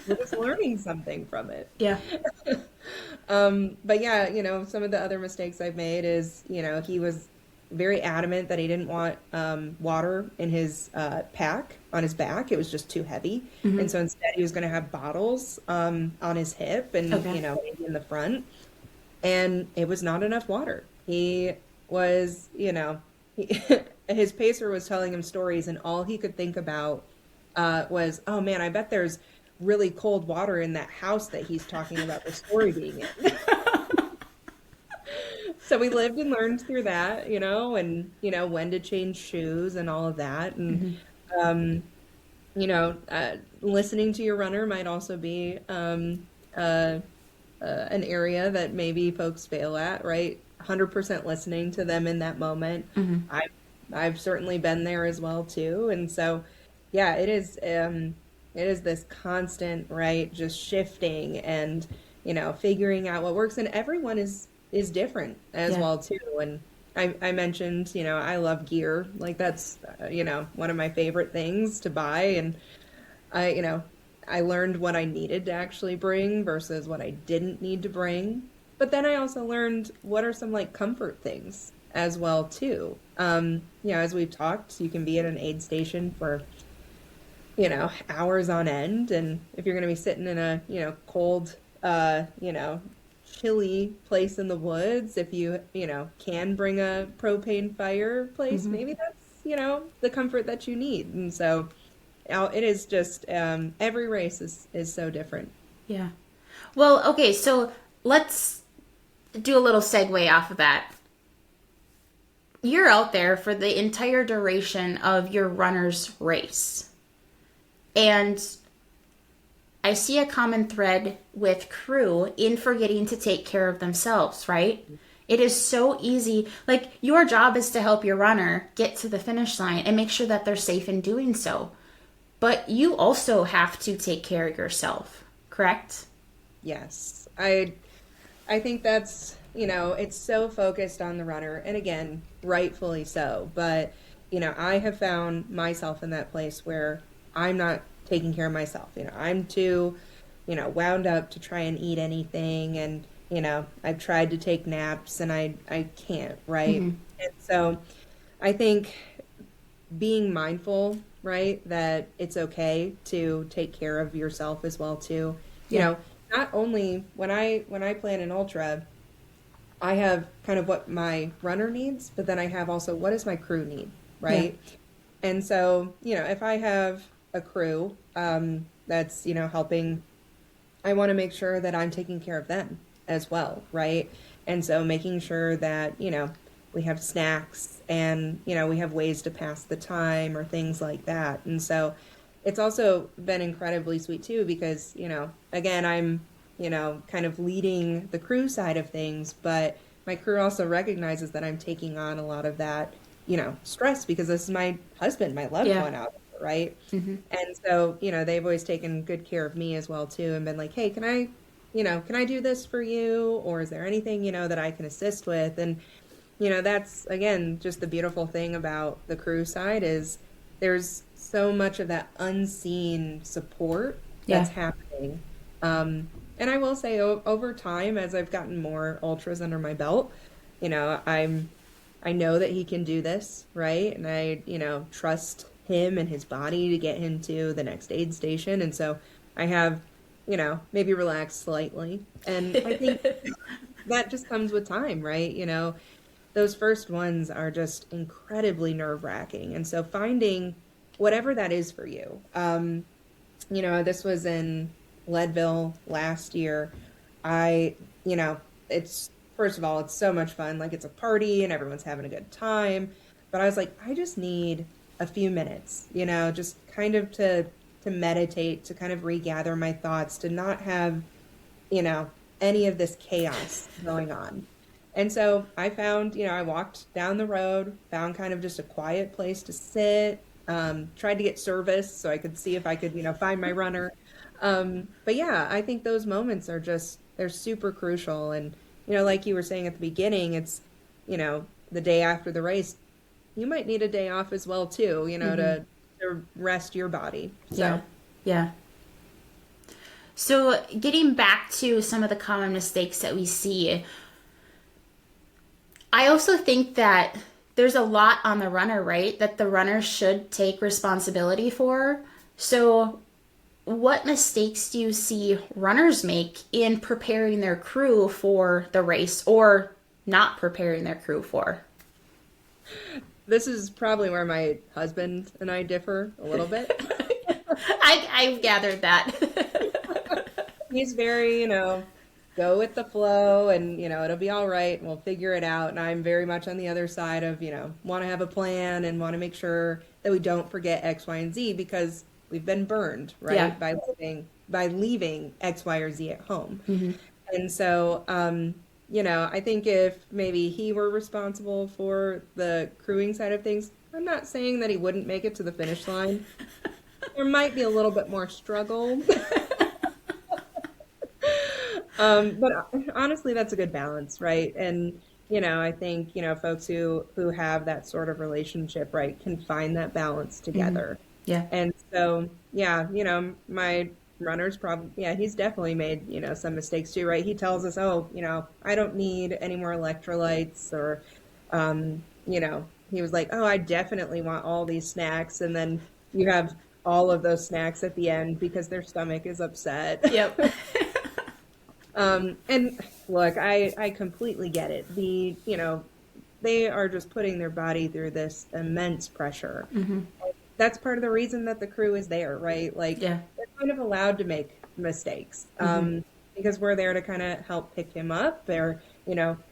we're just learning something from it. Yeah. But yeah, some of the other mistakes I've made is, he was very adamant that he didn't want water in his pack on his back. It was just too heavy. And so instead he was going to have bottles on his hip and, maybe in the front. And it was not enough water. He was, his pacer was telling him stories, and all he could think about was, oh man, I bet there's really cold water in that house that he's talking about the story being in. So we lived and learned through that, and when to change shoes and all of that. And listening to your runner might also be an area that maybe folks fail at, right? 100% listening to them in that moment. I've certainly been there as well too. And so, yeah, it is this constant, right, just shifting and, figuring out what works. And everyone is different as well too. And I mentioned, I love gear. Like that's, one of my favorite things to buy. And I learned what I needed to actually bring versus what I didn't need to bring. But then I also learned what are some like comfort things as well too. As we've talked, you can be at an aid station for, hours on end. And if you're going to be sitting in a, cold, chilly place in the woods, if you, can bring a propane fireplace, maybe that's, the comfort that you need. And so it is just, every race is so different. Yeah. Well, okay, so let's do a little segue off of that. You're out there for the entire duration of your runner's race. And I see a common thread with crew in forgetting to take care of themselves, right? It is so easy. Like, your job is to help your runner get to the finish line and make sure that they're safe in doing so. But you also have to take care of yourself, correct? Yes. I think that's, it's so focused on the runner. And again, rightfully so. But, I have found myself in that place where I'm not taking care of myself. I'm too, wound up to try and eat anything. And, I've tried to take naps and I can't, right? And so I think being mindful, right, that it's okay to take care of yourself as well too. Not only when I plan an ultra, I have kind of what my runner needs, but then I have also what does my crew need, right? And so, if I have a crew that's, helping, I want to make sure that I'm taking care of them as well, right? And so making sure that, we have snacks and, we have ways to pass the time or things like that. And so it's also been incredibly sweet too, because, again, I'm, kind of leading the crew side of things, but my crew also recognizes that I'm taking on a lot of that, stress because this is my husband, my loved one out there, right? And so, they've always taken good care of me as well too and been like, hey, can I do this for you? Or is there anything, that I can assist with? And, that's, again, just the beautiful thing about the crew side is there's so much of that unseen support that's happening. And I will say over time, as I've gotten more ultras under my belt, I know that he can do this, right? And I, trust him and his body to get him to the next aid station. And so I have, maybe relaxed slightly. And I think that just comes with time, right? Those first ones are just incredibly nerve-wracking. And so finding whatever that is for you. This was in Leadville last year. It's, first of all, it's so much fun. Like, it's a party and everyone's having a good time. But I was like, I just need a few minutes, just kind of to meditate, to kind of regather my thoughts, to not have, any of this chaos going on. And so I found, I walked down the road, found kind of just a quiet place to sit, tried to get service so I could see if I could, find my runner. But yeah, I think those moments are just, they're super crucial. And, like you were saying at the beginning, it's, the day after the race, you might need a day off as well too, to rest your body. So. Yeah. So getting back to some of the common mistakes that we see, I also think that there's a lot on the runner, right, that the runner should take responsibility for. So what mistakes do you see runners make in preparing their crew for the race or not preparing their crew for? this is probably where my husband and I differ a little bit. I've gathered that. He's very, go with the flow and, it'll be all right and we'll figure it out. And I'm very much on the other side of, want to have a plan and want to make sure that we don't forget X, Y, and Z because we've been burned, right? Yeah. By leaving X, Y, or Z at home. Mm-hmm. And so, I think if maybe he were responsible for the crewing side of things, I'm not saying that he wouldn't make it to the finish line. There might be a little bit more struggle. But honestly, that's a good balance, right? And, I think, folks who have that sort of relationship, right, can find that balance together. Yeah. And so, yeah, my runner's probably, yeah, he's definitely made, some mistakes too, right? He tells us, oh, I don't need any more electrolytes or, he was like, oh, I definitely want all these snacks. And then you have all of those snacks at the end because their stomach is upset. Yep. And look, I completely get it. They are just putting their body through this immense pressure. Mm-hmm. That's part of the reason that the crew is there, right? Like, Yeah. they're kind of allowed to make mistakes, because we're there to kind of help pick him up or,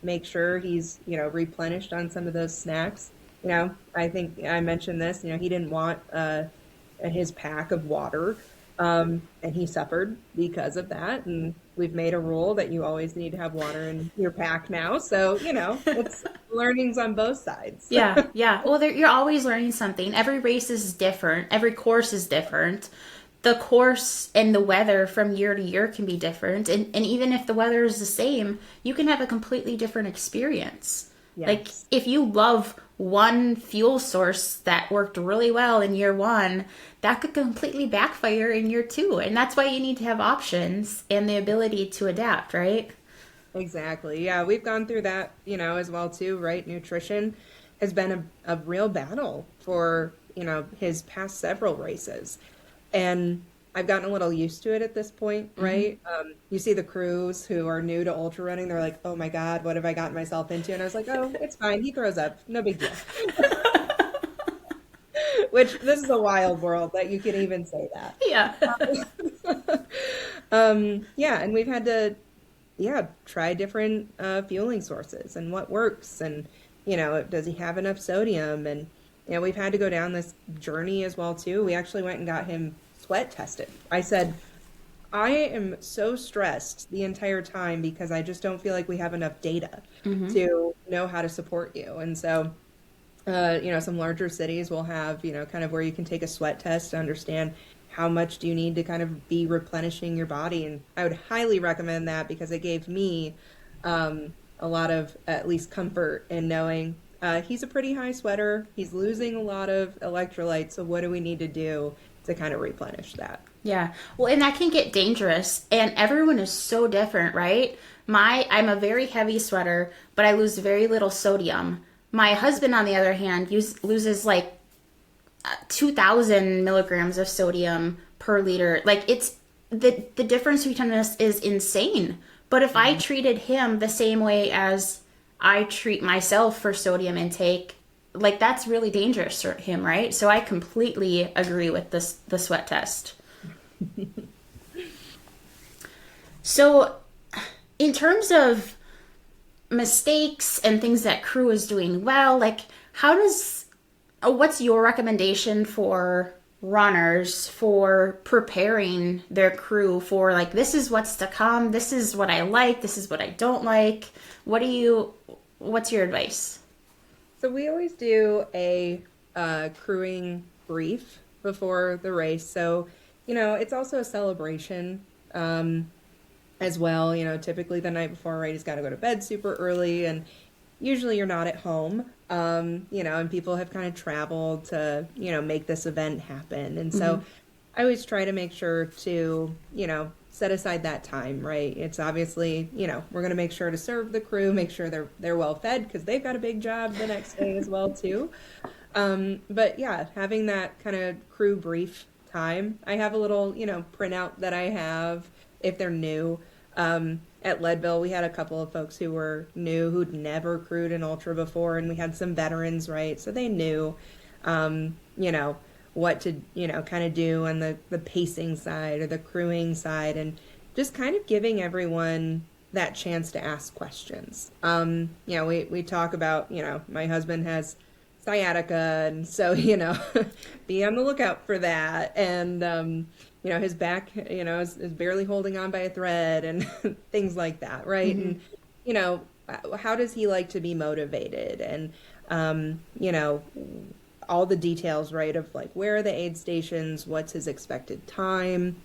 make sure he's, replenished on some of those snacks. I think I mentioned this, he didn't want, his pack of water. And he suffered because of that. And we've made a rule that you always need to have water in your pack now. So, it's learnings on both sides. Yeah, yeah. Well, you're always learning something. Every race is different. Every course is different. The course and the weather from year to year can be different. And even if the weather is the same, you can have a completely different experience. Yes. Like, if you love one fuel source that worked really well in year one, that could completely backfire in year two. And that's why you need to have options and the ability to adapt, right? Exactly. Yeah, we've gone through that, as well too, right? Nutrition has been a real battle for, his past several races. And I've gotten a little used to it at this point, right? You see the crews who are new to ultra running, they're like, oh my God, what have I gotten myself into? And I was like, oh, it's fine. He throws up. No big deal. Which, this is a wild world that you can even say that. Yeah. Yeah, and we've had to, try different fueling sources and what works. And, does he have enough sodium? And, we've had to go down this journey as well, too. We actually went and got him sweat tested. I said, I am so stressed the entire time because I just don't feel like we have enough data to know how to support you. And so, some larger cities will have, kind of where you can take a sweat test to understand how much do you need to kind of be replenishing your body. And I would highly recommend that because it gave me a lot of at least comfort in knowing he's a pretty high sweater. He's losing a lot of electrolytes. So what do we need to do to kind of replenish that? Yeah. Well, and that can get dangerous. And everyone is so different, right? I'm a very heavy sweater, but I lose very little sodium. My husband, on the other hand, loses like 2,000 milligrams of sodium per liter. Like, it's the difference between us is insane. But if I treated him the same way as I treat myself for sodium intake, like, that's really dangerous for him, right? So I completely agree with the sweat test. So in terms of mistakes and things that crew is doing well, like, what's your recommendation for runners for preparing their crew for, like, this is what's to come, this is what I like, this is what I don't like? What's your advice? So we always do a crewing brief before the race. So, it's also a celebration as well. Typically the night before, right, he's got to go to bed super early, and usually you're not at home, and people have kind of traveled to, make this event happen. And so I always try to make sure to, set aside that time, right? It's obviously, we're going to make sure to serve the crew, make sure they're well fed because they've got a big job the next day as well too. But yeah, having that kind of crew brief time, I have a little, printout that I have if they're new. And at Leadville, we had a couple of folks who were new, who'd never crewed an ultra before, and we had some veterans, right? So they knew, you know, what to, you know, kind of do on the pacing side or the crewing side, and just kind of giving everyone that chance to ask questions. You know, we talk about, you know, my husband has sciatica, and so, you know, be on the lookout for that. And, you know, his back, you know, is barely holding on by a thread and things like that, right? Mm-hmm. And, you know, how does he like to be motivated? And, you know, all the details, right, of like, where are the aid stations, what's his expected time,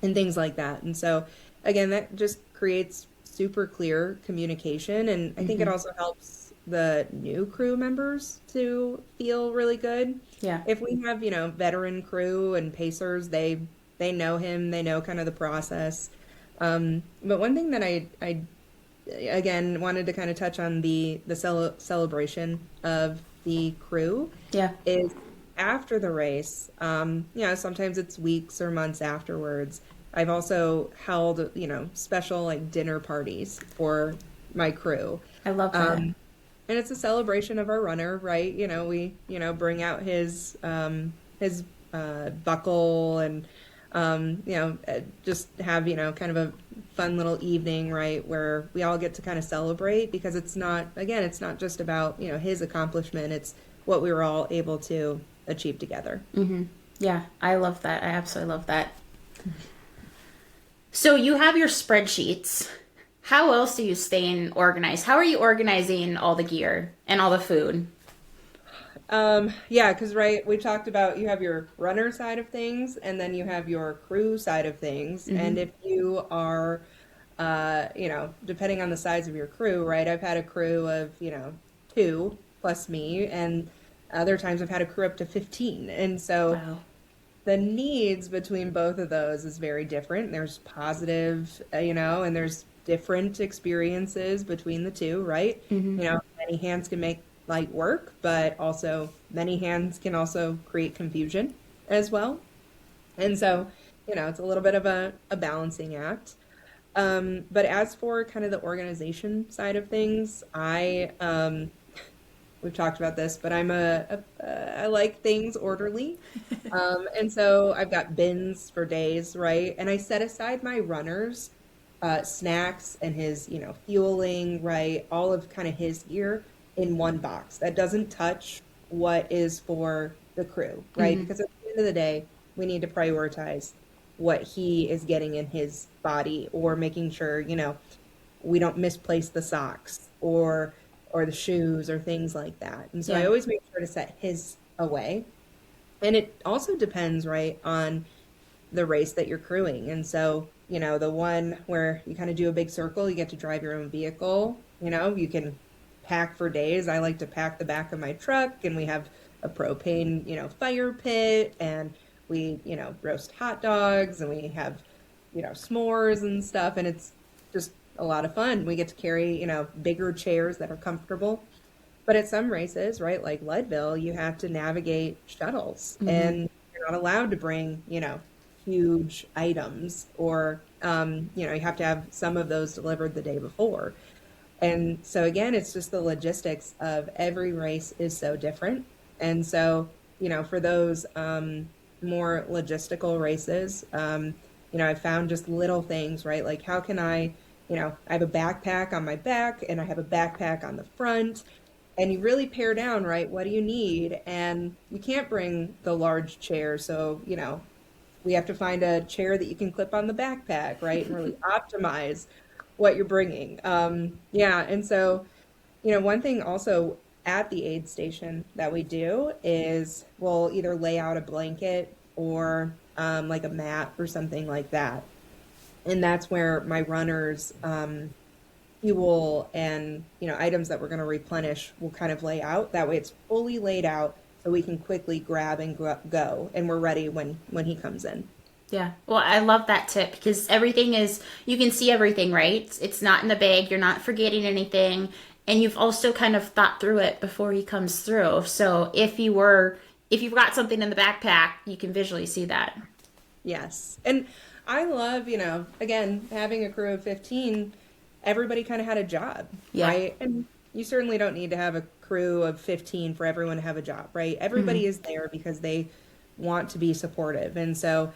and things like that. And so, again, that just creates super clear communication. And I think it also helps the new crew members to feel really good. Yeah. If we have, you know, veteran crew and pacers, they know him, they know kind of the process. But one thing that I again wanted to kind of touch on the celebration of the crew Yeah. is after the race. You know, sometimes it's weeks or months afterwards. I've also held, you know, special like dinner parties for my crew. I love that. And it's a celebration of our runner, right? You know, we, you know, bring out his buckle and, you know, just have, you know, kind of a fun little evening, right? Where we all get to kind of celebrate, because it's not, again, it's not just about, you know, his accomplishment. It's what we were all able to achieve together. Mm-hmm. Yeah, I love that. I absolutely love that. So you have your spreadsheets. How else do you stay organized? How are you organizing all the gear and all the food? Yeah, because right, we talked about you have your runner side of things, and then you have your crew side of things. And if you are, you know, depending on the size of your crew, right? I've had a crew of, you know, 2 plus me, and other times I've had a crew up to 15. And so Wow. the needs between both of those is very different. There's positive, you know, and there's different experiences between the two, right? You know, many hands can make light work, but also many hands can also create confusion as well. And so, you know, it's a little bit of a balancing act. But as for kind of the organization side of things, we've talked about this, but I like things orderly. And so I've got bins for days, right? And I set aside my runners, snacks and his, you know, fueling, right? All of kind of his gear in one box. That doesn't touch what is for the crew, right? Because at the end of the day, we need to prioritize what he is getting in his body, or making sure, you know, we don't misplace the socks or the shoes or things like that. And so I Yeah. always make sure to set his away. And it also depends, right, on the race that you're crewing. And so, you know, the one where you kind of do a big circle, you get to drive your own vehicle, you know, you can pack for days. I like to pack the back of my truck, and we have a propane, you know, fire pit, and we, you know, roast hot dogs, and we have, you know, s'mores and stuff. And it's just a lot of fun. We get to carry, you know, bigger chairs that are comfortable. But at some races, right, like Leadville, you have to navigate shuttles, and you're not allowed to bring, you know, huge items, or, you know, you have to have some of those delivered the day before. And so again, it's just the logistics of every race is so different. And so, you know, for those more logistical races, you know, I found just little things, right? Like, how can I, you know, I have a backpack on my back, and I have a backpack on the front. And you really pare down, right? What do you need? And you can't bring the large chair. So, you know, we have to find a chair that you can clip on the backpack, right? And really optimize what you're bringing. Yeah. And so, you know, one thing also at the aid station that we do is we'll either lay out a blanket or like a mat or something like that. And that's where my runners, fuel and, you know, items that we're going to replenish will kind of lay out. That way it's fully laid out, so we can quickly grab and go, and we're ready when he comes in. Yeah. Well, I love that tip, because everything is, you can see everything, right? It's not in the bag. You're not forgetting anything. And you've also kind of thought through it before he comes through. So if you've got something in the backpack, you can visually see that. Yes. And I love, you know, again, having a crew of 15, everybody kind of had a job, Yeah. right? And you certainly don't need to have a crew of 15 for everyone to have a job, right? Everybody is there because they want to be supportive. And so,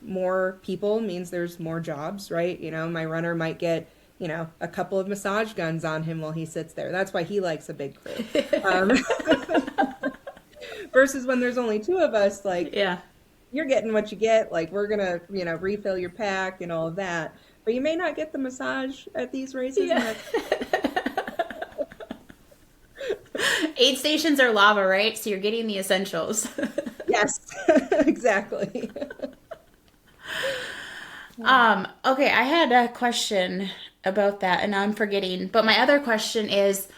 more people means there's more jobs, right? My runner might get, a couple of massage guns on him while he sits there. That's why he likes a big crew. Versus when there's only two of us, like, Yeah. you're getting what you get. Like, we're gonna, refill your pack and all of that. But you may not get the massage at these races. Yeah. Aid stations are lava, right? So you're getting the essentials. Yes, exactly. Okay, I had a question about that and now I'm forgetting. But my other question is,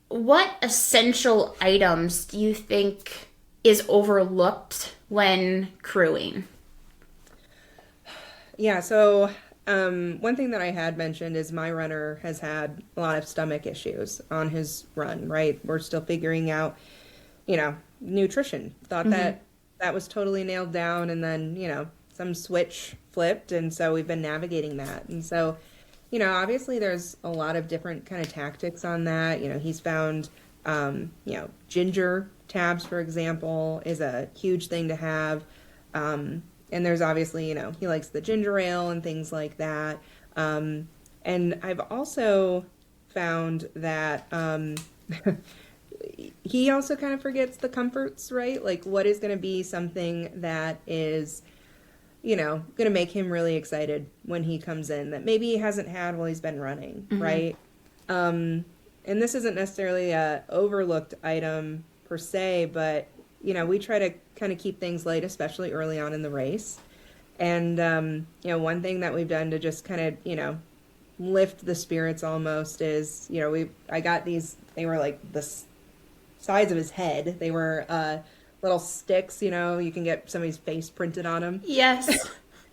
what essential items do you think is overlooked when crewing? Yeah, so one thing that I had mentioned is my runner has had a lot of stomach issues on his run, right? We're still figuring out, nutrition. Thought that was totally nailed down, and then, some switch flipped, and so we've been navigating that. And so, obviously there's a lot of different kind of tactics on that. He's found, ginger tabs, for example, is a huge thing to have. And there's obviously, he likes the ginger ale and things like that. And I've also found that he also kind of forgets the comforts, right? Like, what is going to be something that is, going to make him really excited when he comes in that maybe he hasn't had while he's been running, right? And this isn't necessarily a overlooked item per se, but, we try to kind of keep things light, especially early on in the race. And, one thing that we've done to just kind of, lift the spirits almost is, I got these, they were like the size of his head. They were little sticks, you can get somebody's face printed on them. Yes.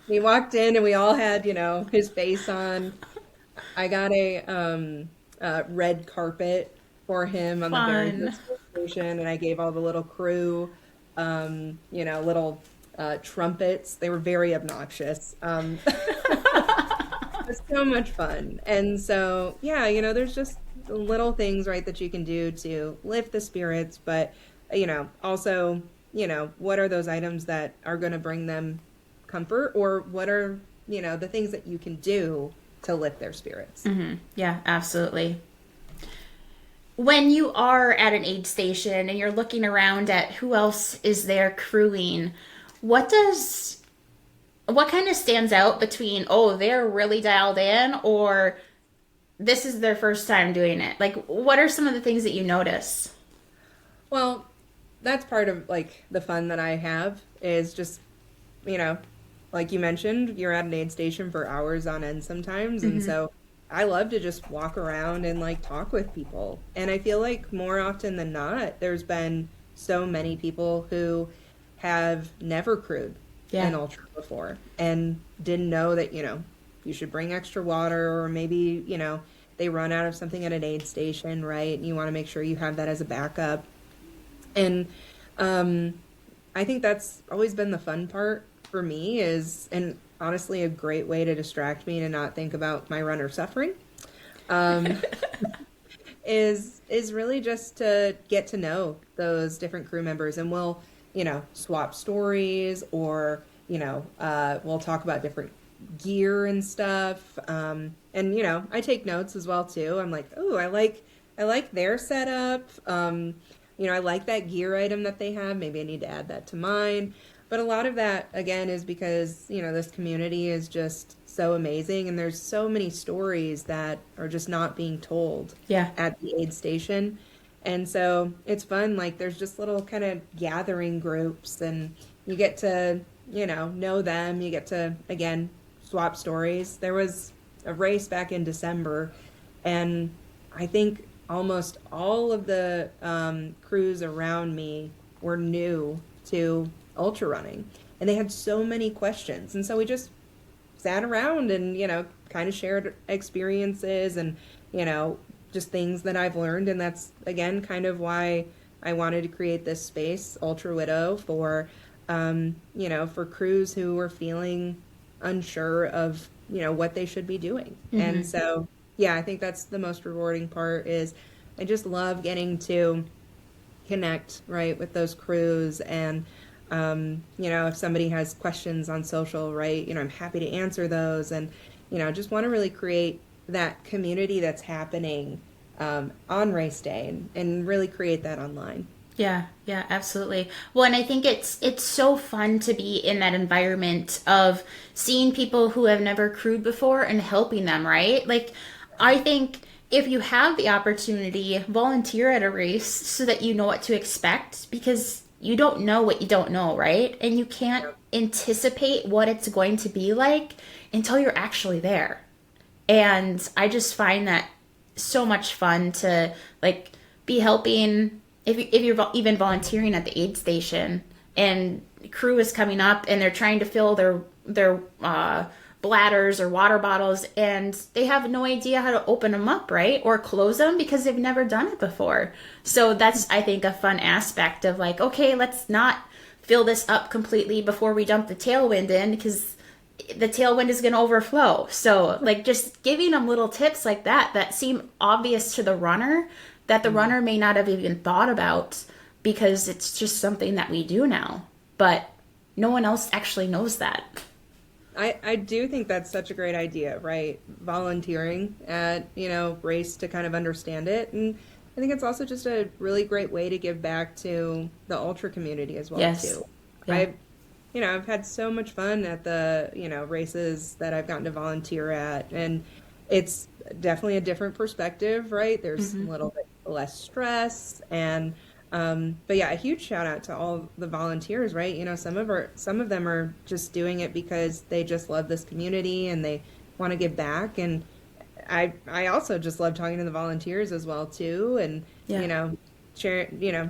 We walked in and we all had, his face on. I got a red carpet for him on the very first station, and I gave all the little crew, little trumpets. They were very obnoxious. It's so much fun. And so, yeah, there's just little things, right, that you can do to lift the spirits, but, also, what are those items that are going to bring them comfort, or what are, the things that you can do to lift their spirits. Yeah, absolutely. When you are at an aid station and you're looking around at who else is there crewing, what kind of stands out between, oh, they're really dialed in, or this is their first time doing it? Like, what are some of the things that you notice? Well, that's part of, like, the fun that I have is just, like you mentioned, you're at an aid station for hours on end sometimes. And so I love to just walk around and, like, talk with people. And I feel like more often than not, there's been so many people who have never crewed an ultra before and didn't know that, you should bring extra water, or maybe, they run out of something at an aid station, right? And you want to make sure you have that as a backup. And I think that's always been the fun part for me is, and honestly, a great way to distract me to not think about my runner suffering, is really just to get to know those different crew members. And we'll, swap stories, or, we'll talk about different gear and stuff. And, I take notes as well too. I'm like, oh, I like their setup. I like that gear item that they have. Maybe I need to add that to mine. But a lot of that, again, is because, this community is just so amazing. And there's so many stories that are just not being told at the aid station. And so it's fun. Like, there's just little kind of gathering groups, and you get to, know them. You get to, again, swap stories. There was a race back in December, and I think almost all of the crews around me were new to ultra running, and they had so many questions. And so we just sat around and, kind of shared experiences and, just things that I've learned. And that's, again, kind of why I wanted to create this space, Ultra Widow, for, for crews who were feeling unsure of, what they should be doing. And so, yeah, I think that's the most rewarding part is I just love getting to connect, right, with those crews. And, if somebody has questions on social, right, I'm happy to answer those. And, just want to really create that community that's happening on race day and really create that online. Yeah, yeah, absolutely. Well, and I think it's so fun to be in that environment of seeing people who have never crewed before and helping them, right? Like, I think if you have the opportunity, volunteer at a race so that you know what to expect, because you don't know what you don't know, right? And you can't anticipate what it's going to be like until you're actually there. And I just find that so much fun to like be helping if you're even volunteering at the aid station and crew is coming up and they're trying to fill their bladders or water bottles and they have no idea how to open them up, right? Or close them because they've never done it before. So that's, I think, a fun aspect of like, okay, let's not fill this up completely before we dump the tailwind in because the tailwind is going to overflow. So like just giving them little tips like that seem obvious to the runner that the runner may not have even thought about because it's just something that we do now, but no one else actually knows that. I do think that's such a great idea, right? Volunteering at, race to kind of understand it. And I think it's also just a really great way to give back to the ultra community as well, too. Yeah. I've had so much fun at the, races that I've gotten to volunteer at. And it's definitely a different perspective, right? There's a little bit less stress and but yeah, a huge shout out to all the volunteers, right? Some of them are just doing it because they just love this community and they want to give back. And I also just love talking to the volunteers as well too, and sharing,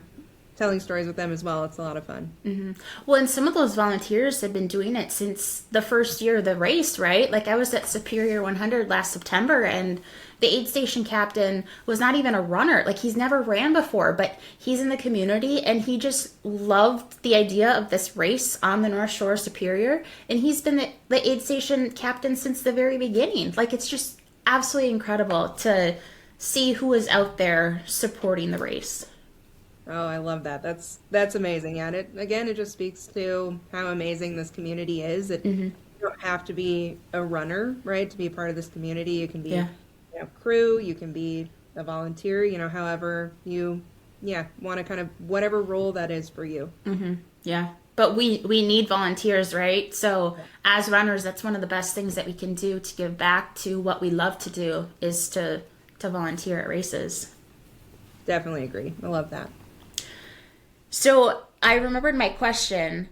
telling stories with them as well. It's a lot of fun. Well, and some of those volunteers have been doing it since the first year of the race, right? Like I was at Superior 100 last September and the aid station captain was not even a runner. Like he's never ran before, but he's in the community and he just loved the idea of this race on the North Shore of Superior. And he's been the aid station captain since the very beginning. Like it's just absolutely incredible to see who is out there supporting the race. Oh, I love that. That's amazing. Yeah, and it just speaks to how amazing this community is. You don't have to be a runner, right, to be a part of this community. You can be crew, you can be a volunteer, however you want to kind of whatever role that is for you. Yeah. But we need volunteers, right? So as runners, that's one of the best things that we can do to give back to what we love to do is to volunteer at races. Definitely agree. I love that. So I remembered my question.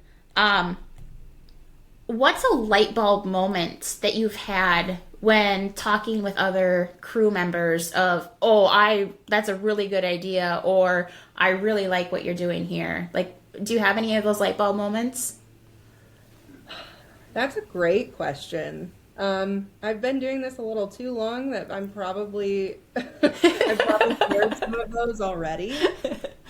What's a light bulb moment that you've had when talking with other crew members of, that's a really good idea, or I really like what you're doing here? Like, do you have any of those light bulb moments? That's a great question. I've been doing this a little too long that I've probably shared some of those already.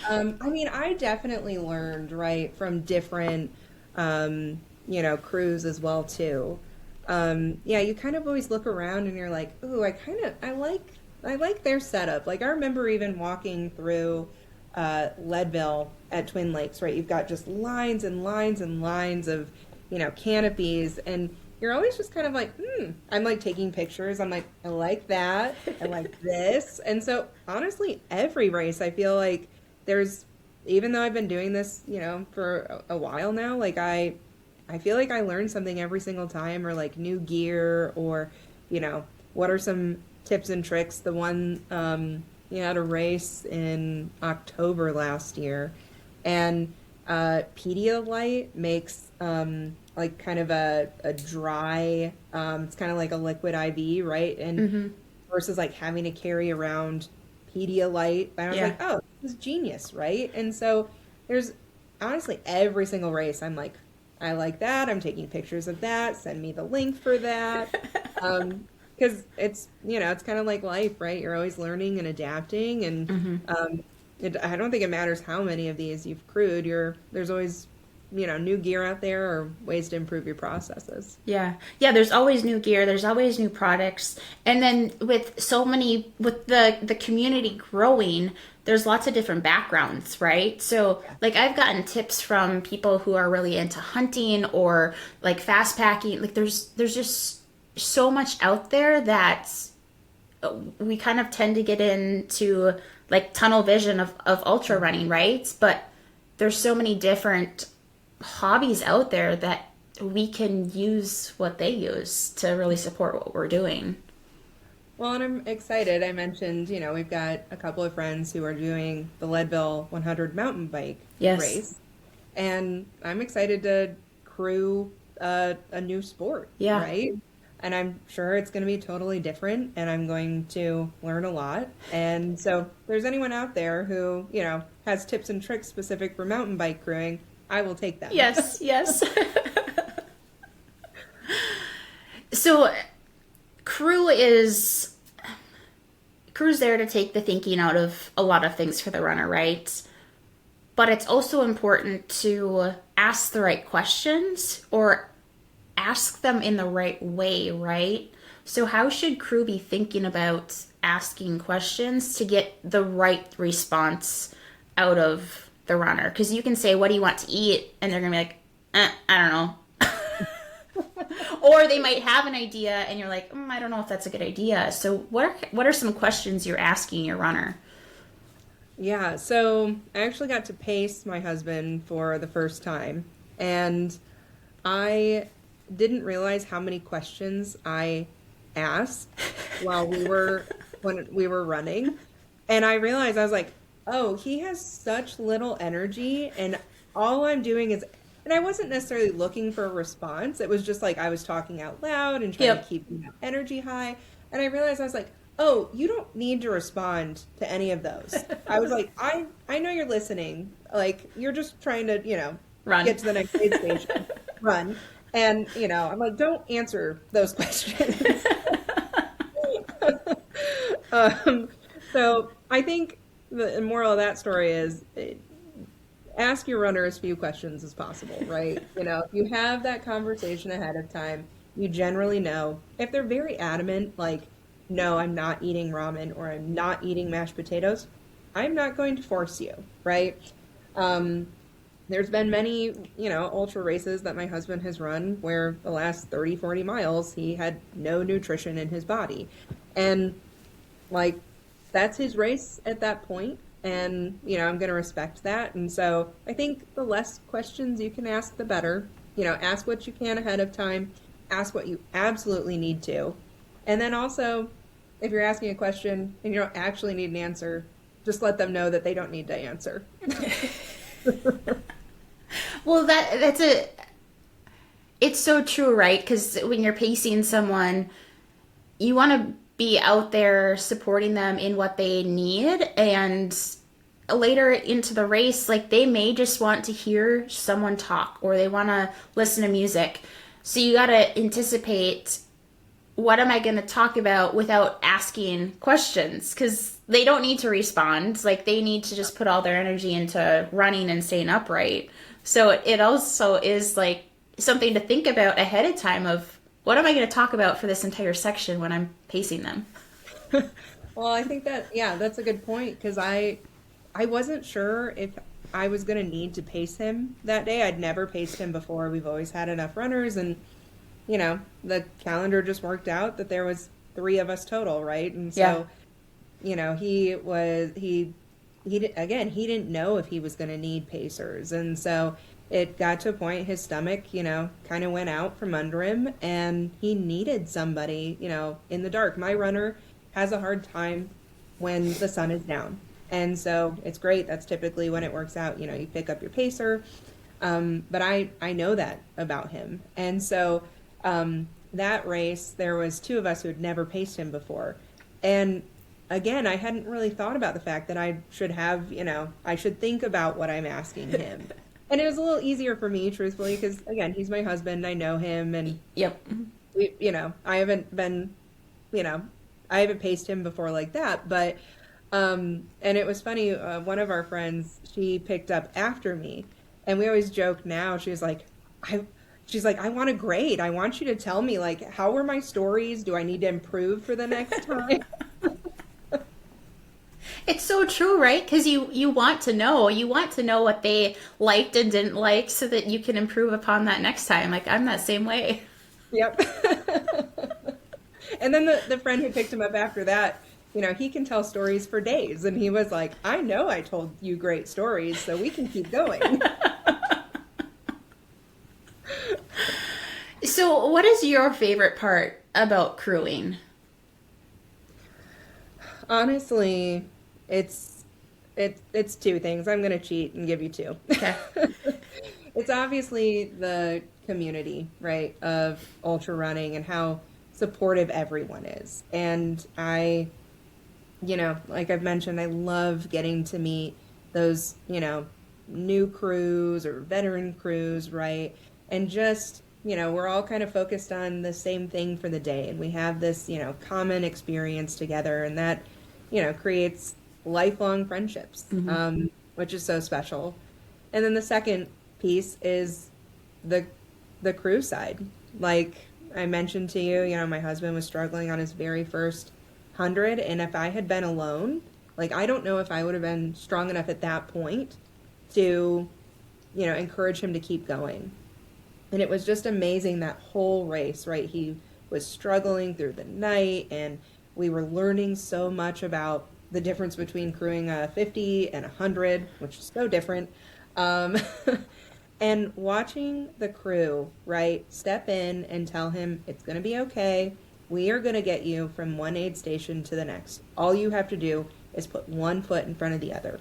I definitely learned, right, from different, crews as well too. You kind of always look around and you're like, ooh, I like their setup. Like I remember even walking through Leadville at Twin Lakes, right? You've got just lines and lines and lines of, canopies, and you're always just kind of like, I'm like taking pictures. I'm like, I like that. I like this. And so honestly, every race, I feel like even though I've been doing this, for a while now, like I feel like I learn something every single time, or like new gear, or, what are some tips and tricks. The one, at a race in October last year, and Pedialyte makes like kind of a dry, it's kind of like a liquid IV, right? And versus like having to carry around Pedialyte, and I was like, oh, this is genius, right? And so there's honestly every single race I'm like, I like that, I'm taking pictures of that, send me the link for that. Because it's, it's kind of like life, right? You're always learning and adapting, and I don't think it matters how many of these you've crewed. There's always new gear out there or ways to improve your processes. Yeah. Yeah, there's always new gear, there's always new products. And then with the community growing, there's lots of different backgrounds, right? So like I've gotten tips from people who are really into hunting or like fast packing. Like there's just so much out there that we kind of tend to get into like tunnel vision of ultra running, right? But there's so many different hobbies out there that we can use what they use to really support what we're doing. Well, and I'm excited. I mentioned, we've got a couple of friends who are doing the Leadville 100 mountain bike Yes. race, and I'm excited to crew a new sport, Yeah. right? And I'm sure it's going to be totally different, and I'm going to learn a lot. And so, if there's anyone out there who, has tips and tricks specific for mountain bike crewing, I will take them. Yes, yes. So crew's there to take the thinking out of a lot of things for the runner, right? But it's also important to ask the right questions or ask them in the right way, right? So how should crew be thinking about asking questions to get the right response out of the runner? Because you can say, what do you want to eat? And they're going to be like, I don't know. Or they might have an idea and you're like, I don't know if that's a good idea. So what are some questions you're asking your runner? Yeah, so I actually got to pace my husband for the first time, and I didn't realize how many questions I asked when we were running. And I realized, I was like, oh, he has such little energy, and all I'm doing is, and I wasn't necessarily looking for a response. It was just like I was talking out loud and trying to keep energy high. And I realized, I was like, oh, you don't need to respond to any of those. I was like, I know you're listening. Like, you're just trying to, Run. Get to the next aid station. Run. And, I'm like, don't answer those questions. So I think the moral of that story is ask your runner as few questions as possible, right? If you have that conversation ahead of time, you generally know. If they're very adamant, like, no, I'm not eating ramen or I'm not eating mashed potatoes, I'm not going to force you, right? There's been many, ultra races that my husband has run where the last 30, 40 miles, he had no nutrition in his body. And, like, that's his race at that point. And, I'm going to respect that. And so I think the less questions you can ask, the better. Ask what you can ahead of time. Ask what you absolutely need to. And then also, if you're asking a question and you don't actually need an answer, just let them know that they don't need to answer. Well, it's so true, right? Because when you're pacing someone, you want to be out there supporting them in what they need. And later into the race, like they may just want to hear someone talk or they want to listen to music. So you got to anticipate, what am I going to talk about without asking questions? Because they don't need to respond. Like they need to just put all their energy into running and staying upright. So it also is like something to think about ahead of time of, what am I going to talk about for this entire section when I'm pacing them? Well, I think that's a good point, because I wasn't sure if I was going to need to pace him that day. I'd never paced him before. We've always had enough runners, and the calendar just worked out that there was 3 of us total, right? And so, he didn't know if he was going to need pacers. And so it got to a point, his stomach, kind of went out from under him, and he needed somebody, in the dark. My runner has a hard time when the sun is down. And so it's great. That's typically when it works out. You pick up your pacer. But I know that about him. And so that race, there was 2 of us who had never paced him before. And again, I hadn't really thought about the fact that I should have, I should think about what I'm asking him. And it was a little easier for me, truthfully, because, again, he's my husband. I know him. And, I haven't been, I haven't paced him before like that. But, and it was funny, one of our friends, she picked up after me. And we always joke now, I she's like, I want to grade. I want you to tell me, like, how were my stories? Do I need to improve for the next time? It's so true, right? Because you want to know. You want to know what they liked and didn't like so that you can improve upon that next time. Like, I'm that same way. Yep. And then the friend who picked him up after that, he can tell stories for days. And he was like, I know I told you great stories, so we can keep going. So, what is your favorite part about crewing? Honestly, it's it's two things. I'm gonna cheat and give you two. Okay. It's obviously the community, right, of ultra running and how supportive everyone is. And like I've mentioned, I love getting to meet those, new crews or veteran crews, right? And just, we're all kind of focused on the same thing for the day. And we have this, common experience together. And that, creates lifelong friendships, which is so special. And then the second piece is the the crew side. Like I mentioned to you, my husband was struggling on his very first 100, and if I had been alone, like I don't know if I would have been strong enough at that point to, encourage him to keep going. And it was just amazing that whole race, right? He was struggling through the night, and we were learning so much about the difference between crewing a 50 and a 100, which is so different. Um, and watching the crew, right, step in and tell him it's going to be okay. We are going to get you from one aid station to the next. All you have to do is put one foot in front of the other.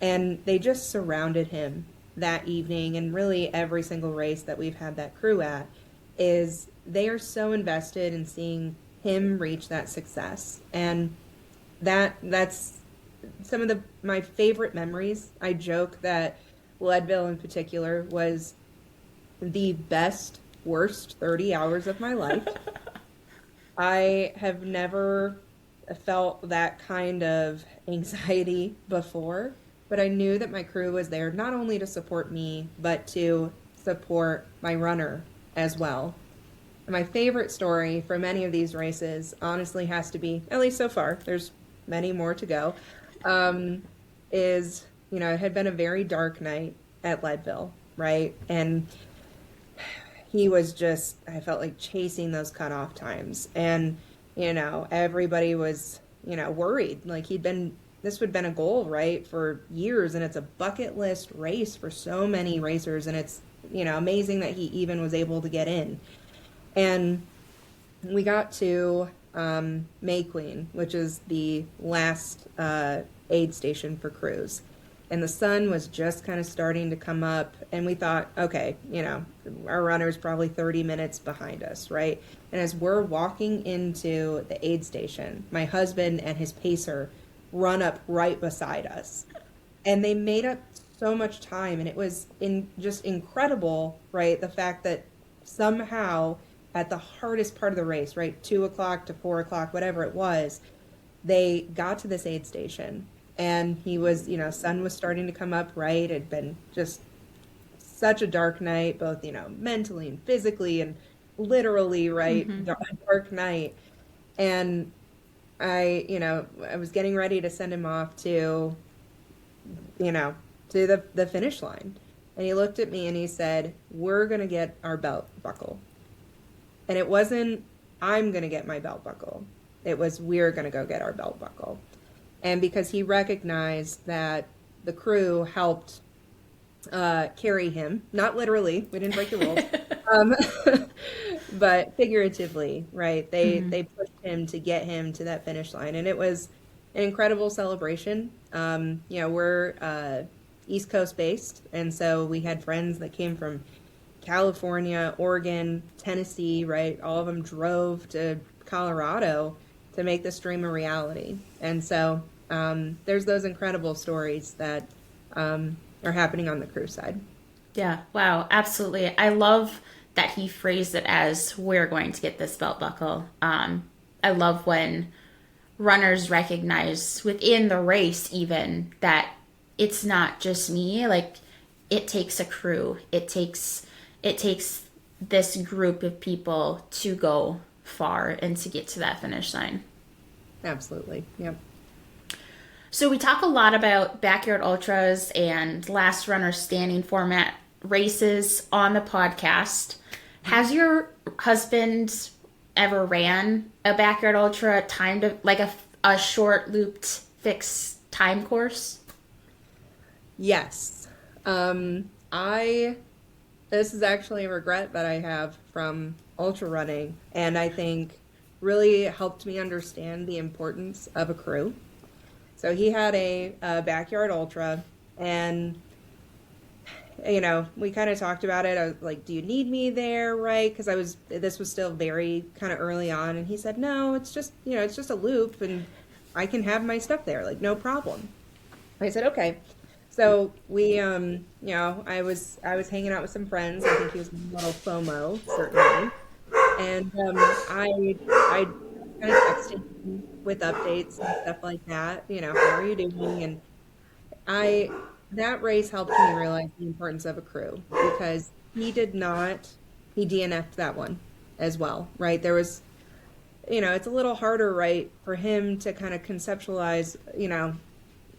And they just surrounded him that evening, and really every single race that we've had that crew at is they are so invested in seeing him reach that success. And that's some of my favorite memories. I joke that Leadville in particular was the best, worst 30 hours of my life. I have never felt that kind of anxiety before, but I knew that my crew was there not only to support me, but to support my runner as well. And my favorite story from any of these races honestly has to be, at least so far, there's many more to go, is, it had been a very dark night at Leadville, right? And he was just, I felt like chasing those cutoff times. And, everybody was, worried. Like this would have been a goal, right, for years. And it's a bucket list race for so many racers. And it's, amazing that he even was able to get in. And we got to May Queen, which is the last aid station for crews. And the sun was just kind of starting to come up, and we thought, okay, our runner's probably 30 minutes behind us, right? And as we're walking into the aid station, my husband and his pacer run up right beside us. And they made up so much time, and it was just incredible, right? The fact that somehow at the hardest part of the race, right, 2 o'clock to 4 o'clock, whatever it was, they got to this aid station. And he was, sun was starting to come up, right? It had been just such a dark night, both, mentally and physically and literally, right? Dark night. And I was getting ready to send him off to, to the finish line. And he looked at me and he said, "We're going to get our belt buckle." And it wasn't, "I'm going to get my belt buckle." It was, "We're going to go get our belt buckle." And because he recognized that the crew helped carry him, not literally, we didn't break the rules, but figuratively, right? They pushed him to get him to that finish line. And it was an incredible celebration. We're East Coast based, and so we had friends that came from California, Oregon, Tennessee, right? All of them drove to Colorado to make this dream a reality. And so there's those incredible stories that are happening on the crew side. Yeah, wow, absolutely. I love that he phrased it as, "We're going to get this belt buckle." I love when runners recognize within the race even that it's not just me. Like, it takes a crew. It takes this group of people to go far and to get to that finish line. Absolutely. Yep. So we talk a lot about backyard ultras and last runner standing format races on the podcast. Has your husband ever ran a backyard ultra timed, like a short looped fixed time course? Yes. This is actually a regret that I have from ultra running, and I think really helped me understand the importance of a crew. So he had a backyard ultra, and we kind of talked about it. I was like, "Do you need me there?" Right? Because this was still very kind of early on, and he said, "No, it's just a loop, and I can have my stuff there, like no problem." I said, "Okay." So we, I was hanging out with some friends. I think he was a little FOMO, certainly, and I kind of texted him with updates and stuff like that. How are you doing? And that race helped me realize the importance of a crew, because he DNF'd that one as well, right? There was, it's a little harder, right, for him to kind of conceptualize,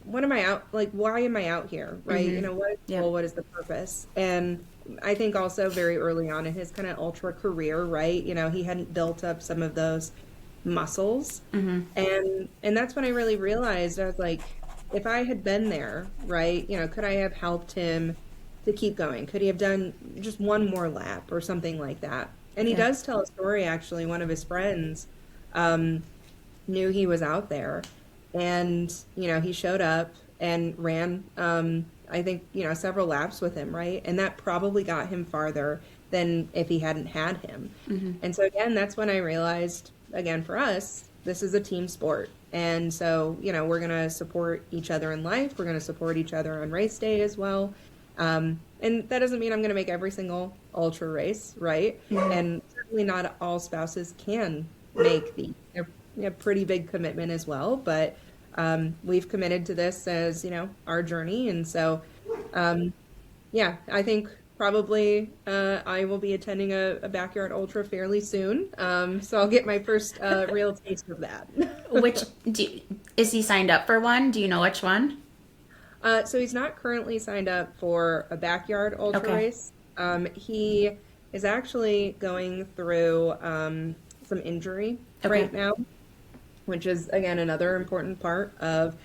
what am I out, like, why am I out here, right? Mm-hmm. What is the goal, what is the purpose? And I think also very early on in his kind of ultra career, right, he hadn't built up some of those muscles. And that's when I really realized, I was like, if I had been there, right, could I have helped him to keep going? Could he have done just one more lap or something like that? And he does tell a story, actually. One of his friends knew he was out there, and he showed up and ran I think several laps with him, right? And that probably got him farther than if he hadn't had him. And so again, that's when I realized, again, for us, this is a team sport. And so, we're going to support each other in life. We're going to support each other on race day as well. And that doesn't mean I'm going to make every single ultra race, right? And certainly not all spouses can make they're pretty big commitment as well. But we've committed to this as, our journey. And so, I think probably I will be attending a backyard ultra fairly soon. So I'll get my first real taste of that. Is he signed up for one? Do you know which one? So he's not currently signed up for a backyard ultra race. He is actually going through some injury right now, which is, again, another important part of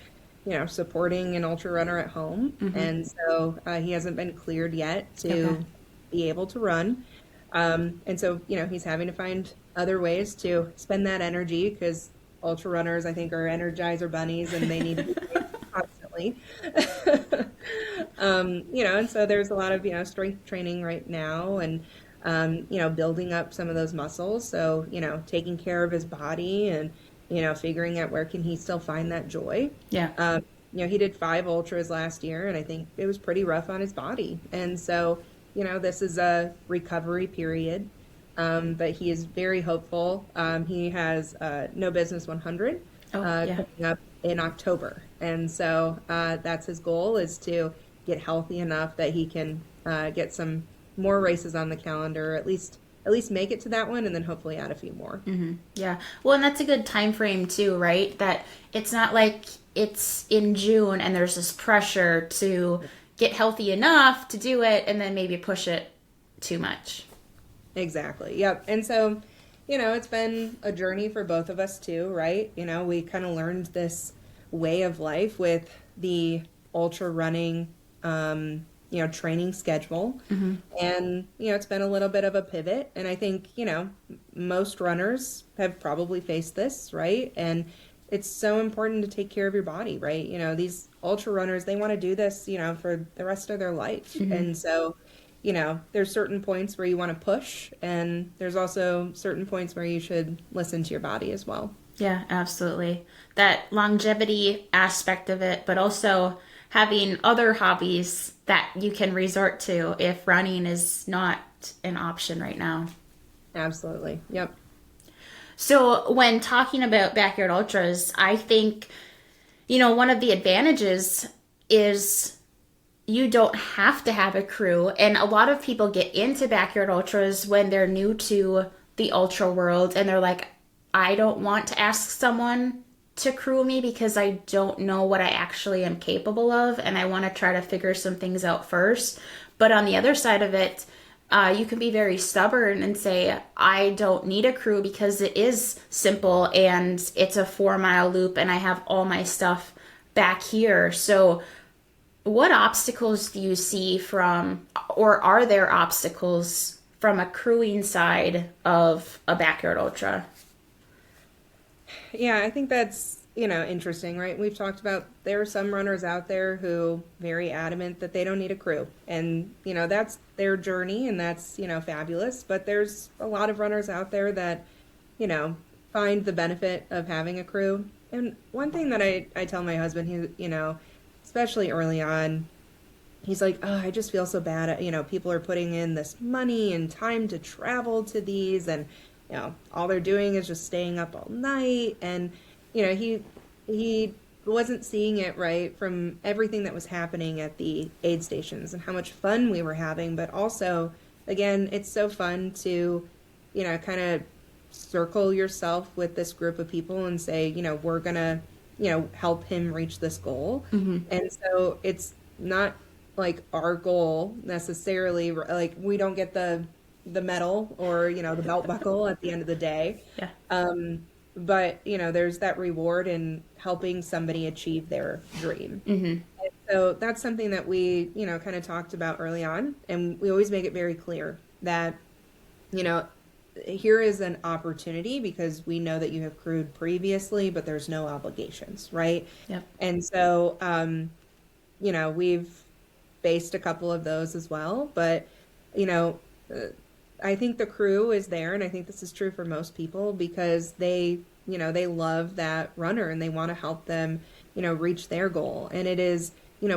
supporting an ultra runner at home. And so he hasn't been cleared yet to be able to run. And so, he's having to find other ways to spend that energy, because ultra runners, I think, are energizer bunnies, and they need to be constantly. And so there's a lot of, strength training right now, and, building up some of those muscles. So, taking care of his body and, figuring out where can he still find that joy. He did 5 ultras last year, and I think it was pretty rough on his body. And so, this is a recovery period, but he is very hopeful. He has No Business 100 coming up in October. And so that's his goal, is to get healthy enough that he can get some more races on the calendar, at least make it to that one, and then hopefully add a few more. Yeah. Well, and that's a good time frame too, right? That it's not like it's in June and there's this pressure to get healthy enough to do it and then maybe push it too much. Exactly. Yep. And so, it's been a journey for both of us too, right? We kind of learned this way of life with the ultra running training schedule. And, it's been a little bit of a pivot. And I think, most runners have probably faced this, right? And it's so important to take care of your body, right? These ultra runners, they want to do this, for the rest of their life. And so, there's certain points where you want to push, and there's also certain points where you should listen to your body as well. Yeah, absolutely. That longevity aspect of it, but also having other hobbies that you can resort to if running is not an option right now. Absolutely. Yep. So when talking about backyard ultras, I think, one of the advantages is you don't have to have a crew. And a lot of people get into backyard ultras when they're new to the ultra world and they're like, I don't want to ask someone to crew me because I don't know what I actually am capable of, and I want to try to figure some things out first. But on the other side of it, you can be very stubborn and say, I don't need a crew because it is simple and it's a 4-mile loop and I have all my stuff back here. So what obstacles do you see from, or are there obstacles from a crewing side of a backyard ultra? Yeah, I think that's, interesting, right? We've talked about there are some runners out there who very adamant that they don't need a crew. And, that's their journey and that's, fabulous. But there's a lot of runners out there that, find the benefit of having a crew. And one thing that I tell my husband, especially early on, he's like, oh, I just feel so bad. People are putting in this money and time to travel to these, and all they're doing is just staying up all night. And he wasn't seeing it right from everything that was happening at the aid stations and how much fun we were having. But also, again, it's so fun to, kind of circle yourself with this group of people and say, we're gonna, help him reach this goal. Mm-hmm. And so it's not like our goal necessarily, like we don't get the medal or the belt buckle at the end of the day. Yeah. But there's that reward in helping somebody achieve their dream. Mm-hmm. And so that's something that we kind of talked about early on, and we always make it very clear that here is an opportunity because we know that you have crewed previously, but there's no obligations, right? Yep. And so we've faced a couple of those as well, but I think the crew is there, and I think this is true for most people because they love that runner and they want to help them, reach their goal. And it is,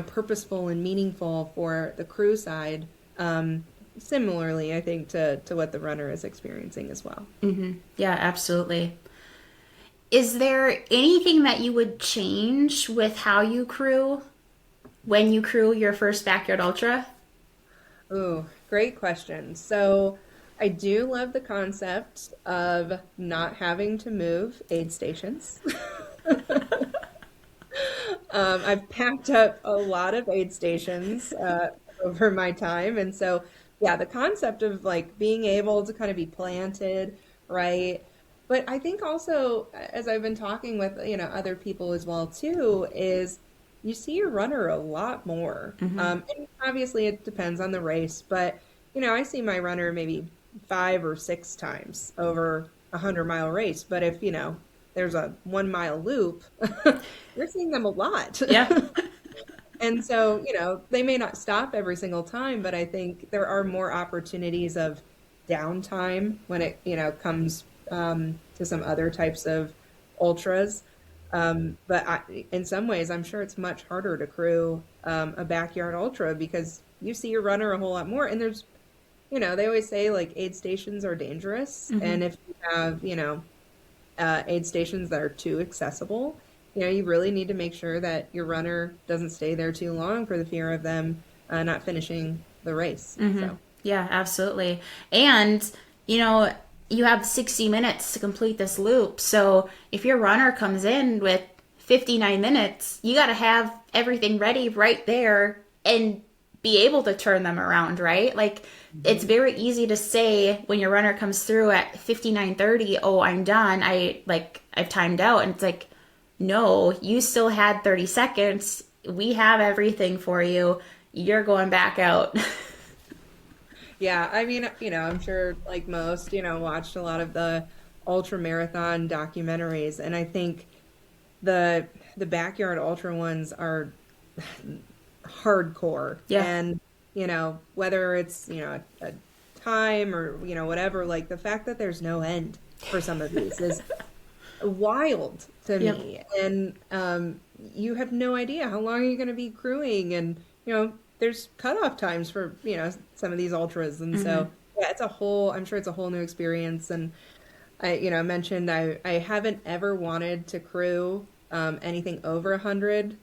purposeful and meaningful for the crew side, similarly, I think, to what the runner is experiencing as well. Mm-hmm. Yeah, absolutely. Is there anything that you would change with how you crew when you crew your first backyard ultra? Ooh, great question. So I do love the concept of not having to move aid stations. I've packed up a lot of aid stations over my time. And so, yeah, the concept of like being able to kind of be planted, right? But I think also, as I've been talking with, other people as well too, is you see your runner a lot more. Mm-hmm. And obviously it depends on the race, but, I see my runner maybe 5 or 6 times over a 100-mile race. But if, there's a 1-mile loop, you're seeing them a lot. Yeah. And so, they may not stop every single time, but I think there are more opportunities of downtime when it, comes to some other types of ultras. But in some ways, I'm sure it's much harder to crew a backyard ultra because you see your runner a whole lot more. And there's, they always say like aid stations are dangerous. Mm-hmm. And if you have, aid stations that are too accessible, you really need to make sure that your runner doesn't stay there too long for the fear of them not finishing the race. Mm-hmm. So. Yeah, absolutely. And, you have 60 minutes to complete this loop. So if your runner comes in with 59 minutes, you got to have everything ready right there and be able to turn them around, right? Like it's very easy to say when your runner comes through at 59:30, oh, I'm done. I've timed out. And it's like, no, you still had 30 seconds. We have everything for you. You're going back out. Yeah, I mean, I'm sure like most, watched a lot of the ultra marathon documentaries, and I think the backyard ultra ones are hardcore. Yeah. And, whether it's, a time or, whatever, like the fact that there's no end for some of these is wild to me. And you have no idea how long you're going to be crewing, and, there's cutoff times for, some of these ultras. And so, yeah, I'm sure it's a whole new experience. And I mentioned I haven't ever wanted to crew anything over 100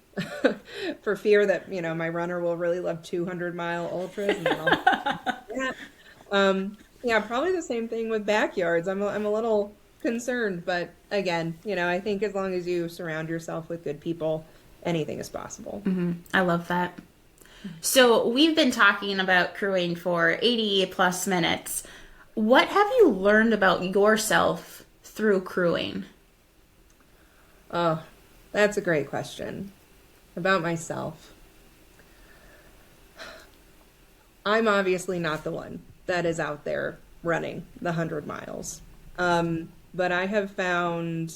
for fear that, my runner will really love 200-mile ultras. And yeah. Yeah, probably the same thing with backyards. I'm a little concerned, but again, I think as long as you surround yourself with good people, anything is possible. I love that. So we've been talking about crewing for 80 plus minutes. What have you learned about yourself through crewing? Oh, that's a great question. About myself. I'm obviously not the one that is out there running the 100 miles. But I have found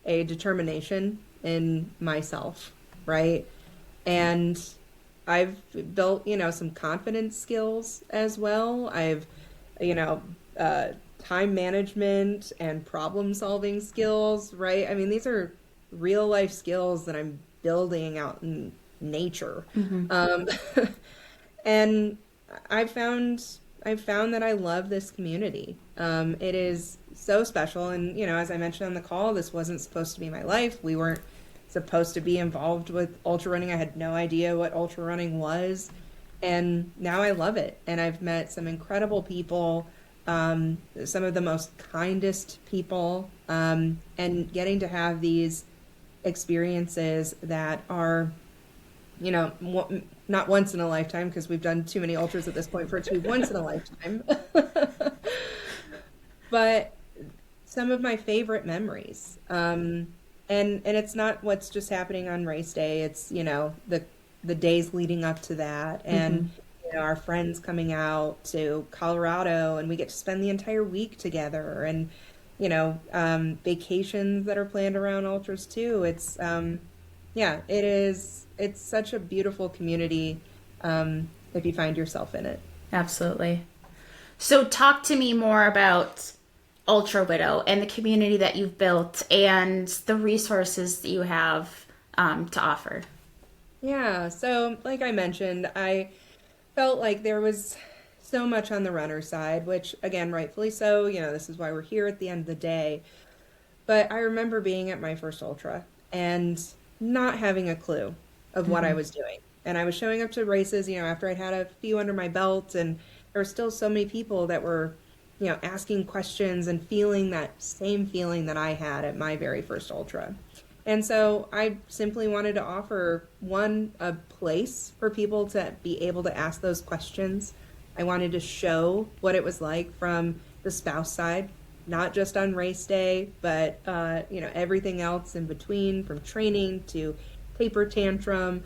a determination in myself, right? And I've built, some confidence skills as well. I've, you know, time management and problem solving skills, right? I mean, these are real life skills that I'm building out in nature. Um, and I've found that I love this community. It is so special. And, as I mentioned on the call, this wasn't supposed to be my life. We weren't supposed to be involved with ultra running. I had no idea what ultra running was. And now I love it. And I've met some incredible people, some of the most kindest people, and getting to have these experiences that are, not once in a lifetime, because we've done too many ultras at this point for it to be once in a lifetime. But some of my favorite memories. And it's not what's just happening on race day. It's, the days leading up to that, and our friends coming out to Colorado, and we get to spend the entire week together, and vacations that are planned around ultras too. It's yeah, it is. It's such a beautiful community, if you find yourself in it. Absolutely. So talk to me more about Ultra Widow and the community that you've built and the resources that you have to offer. Yeah, so like I mentioned, I felt like there was so much on the runner side, which again, rightfully so. This is why we're here at the end of the day. But I remember being at my first ultra and not having a clue of what I was doing. And I was showing up to races, after I'd had a few under my belt, and there were still so many people that were, asking questions and feeling that same feeling that I had at my very first ultra. And so I simply wanted to offer a place for people to be able to ask those questions. I wanted to show what it was like from the spouse side, not just on race day, but everything else in between, from training to taper tantrum,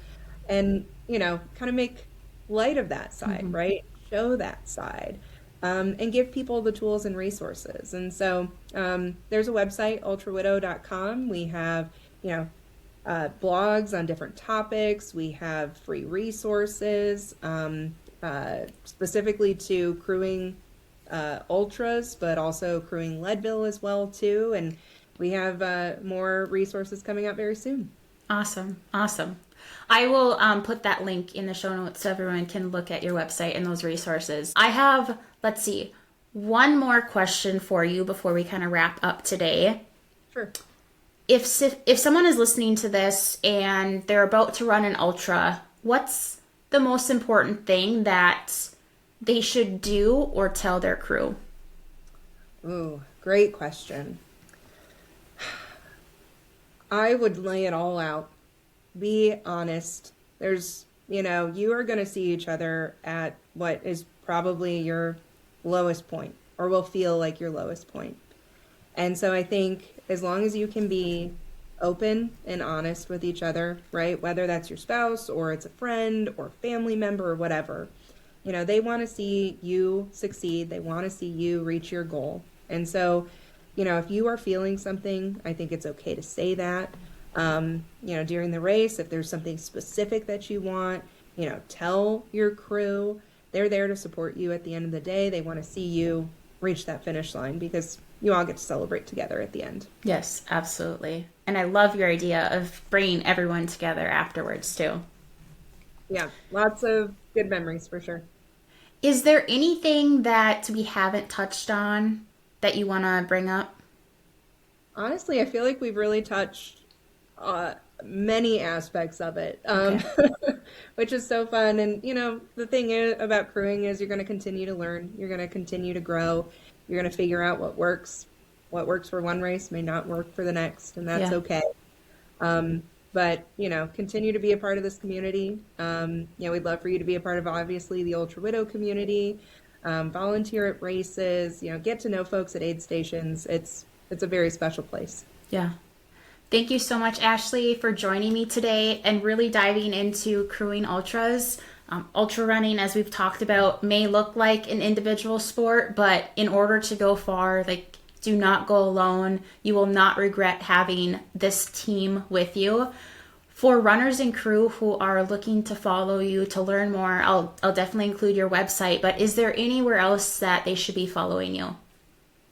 and kind of make light of that side, right? Show that side, and give people the tools and resources. And so there's a website, ultrawidow.com. We have blogs on different topics. We have free resources specifically to crewing ultras, but also crewing Leadville as well too. And we have more resources coming out very soon. Awesome. I will put that link in the show notes so everyone can look at your website and those resources. I have, let's see, one more question for you before we kind of wrap up today. Sure. If someone is listening to this and they're about to run an ultra, what's the most important thing that they should do or tell their crew? Ooh, great question. I would lay it all out. Be honest. There's, you are going to see each other at what is probably your lowest point, or will feel like your lowest point. And so I think as long as you can be open and honest with each other, right? Whether that's your spouse or it's a friend or family member or whatever, they want to see you succeed. They want to see you reach your goal. And so, if you are feeling something, I think it's okay to say that. During the race, if there's something specific that you want, tell your crew. They're there to support you at the end of the day. They want to see you reach that finish line because you all get to celebrate together at the end. Yes, absolutely. And I love your idea of bringing everyone together afterwards too. Yeah, lots of good memories for sure. Is there anything that we haven't touched on that you want to bring up? Honestly, I feel like we've really touched many aspects of it, which is so fun. And, the thing about crewing is you're going to continue to learn. You're going to continue to grow. You're going to figure out what works. What works for one race may not work for the next, and that's okay. But, continue to be a part of this community. We'd love for you to be a part of, obviously, the Ultra Widow community, volunteer at races, get to know folks at aid stations. It's a very special place. Yeah. Thank you so much, Ashley, for joining me today and really diving into crewing ultras. Ultra running, as we've talked about, may look like an individual sport, but in order to go far, do not go alone. You will not regret having this team with you. For runners and crew who are looking to follow you to learn more, I'll definitely include your website, but is there anywhere else that they should be following you?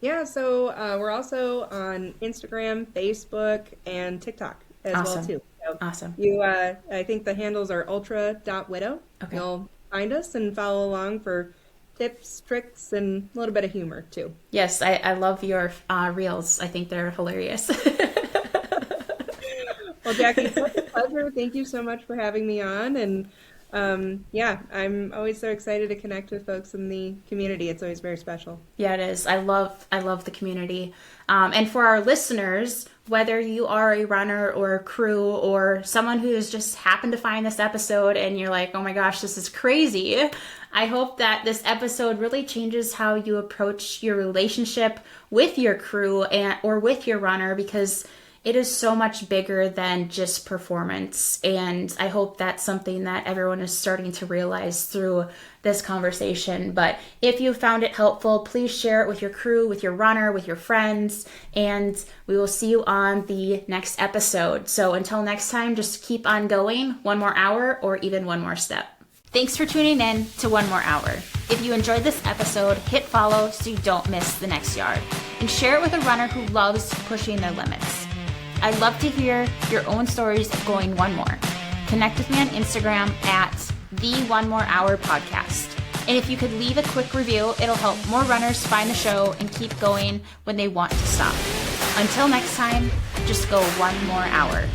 Yeah, so we're also on Instagram, Facebook, and TikTok as well, too. So Awesome. I think the handles are ultra.widow. Okay. You'll find us and follow along for tips, tricks, and a little bit of humor, too. Yes, I love your reels. I think they're hilarious. Well, Jackie, it's such a pleasure. Thank you so much for having me on. And I'm always so excited to connect with folks in the community. It's always very special. Yeah, it is. I love the community. And for our listeners, whether you are a runner or a crew or someone who has just happened to find this episode and you're like, oh my gosh, this is crazy. I hope that this episode really changes how you approach your relationship with your crew or with your runner, because it is so much bigger than just performance. And I hope that's something that everyone is starting to realize through this conversation. But if you found it helpful, please share it with your crew, with your runner, with your friends, and we will see you on the next episode. So until next time, just keep on going, one more hour or even one more step. Thanks for tuning in to One More Hour. If you enjoyed this episode, hit follow so you don't miss the next yard, and share it with a runner who loves pushing their limits. I'd love to hear your own stories of going one more. Connect with me on Instagram at the One More Hour Podcast. And if you could leave a quick review, it'll help more runners find the show and keep going when they want to stop. Until next time, just go one more hour.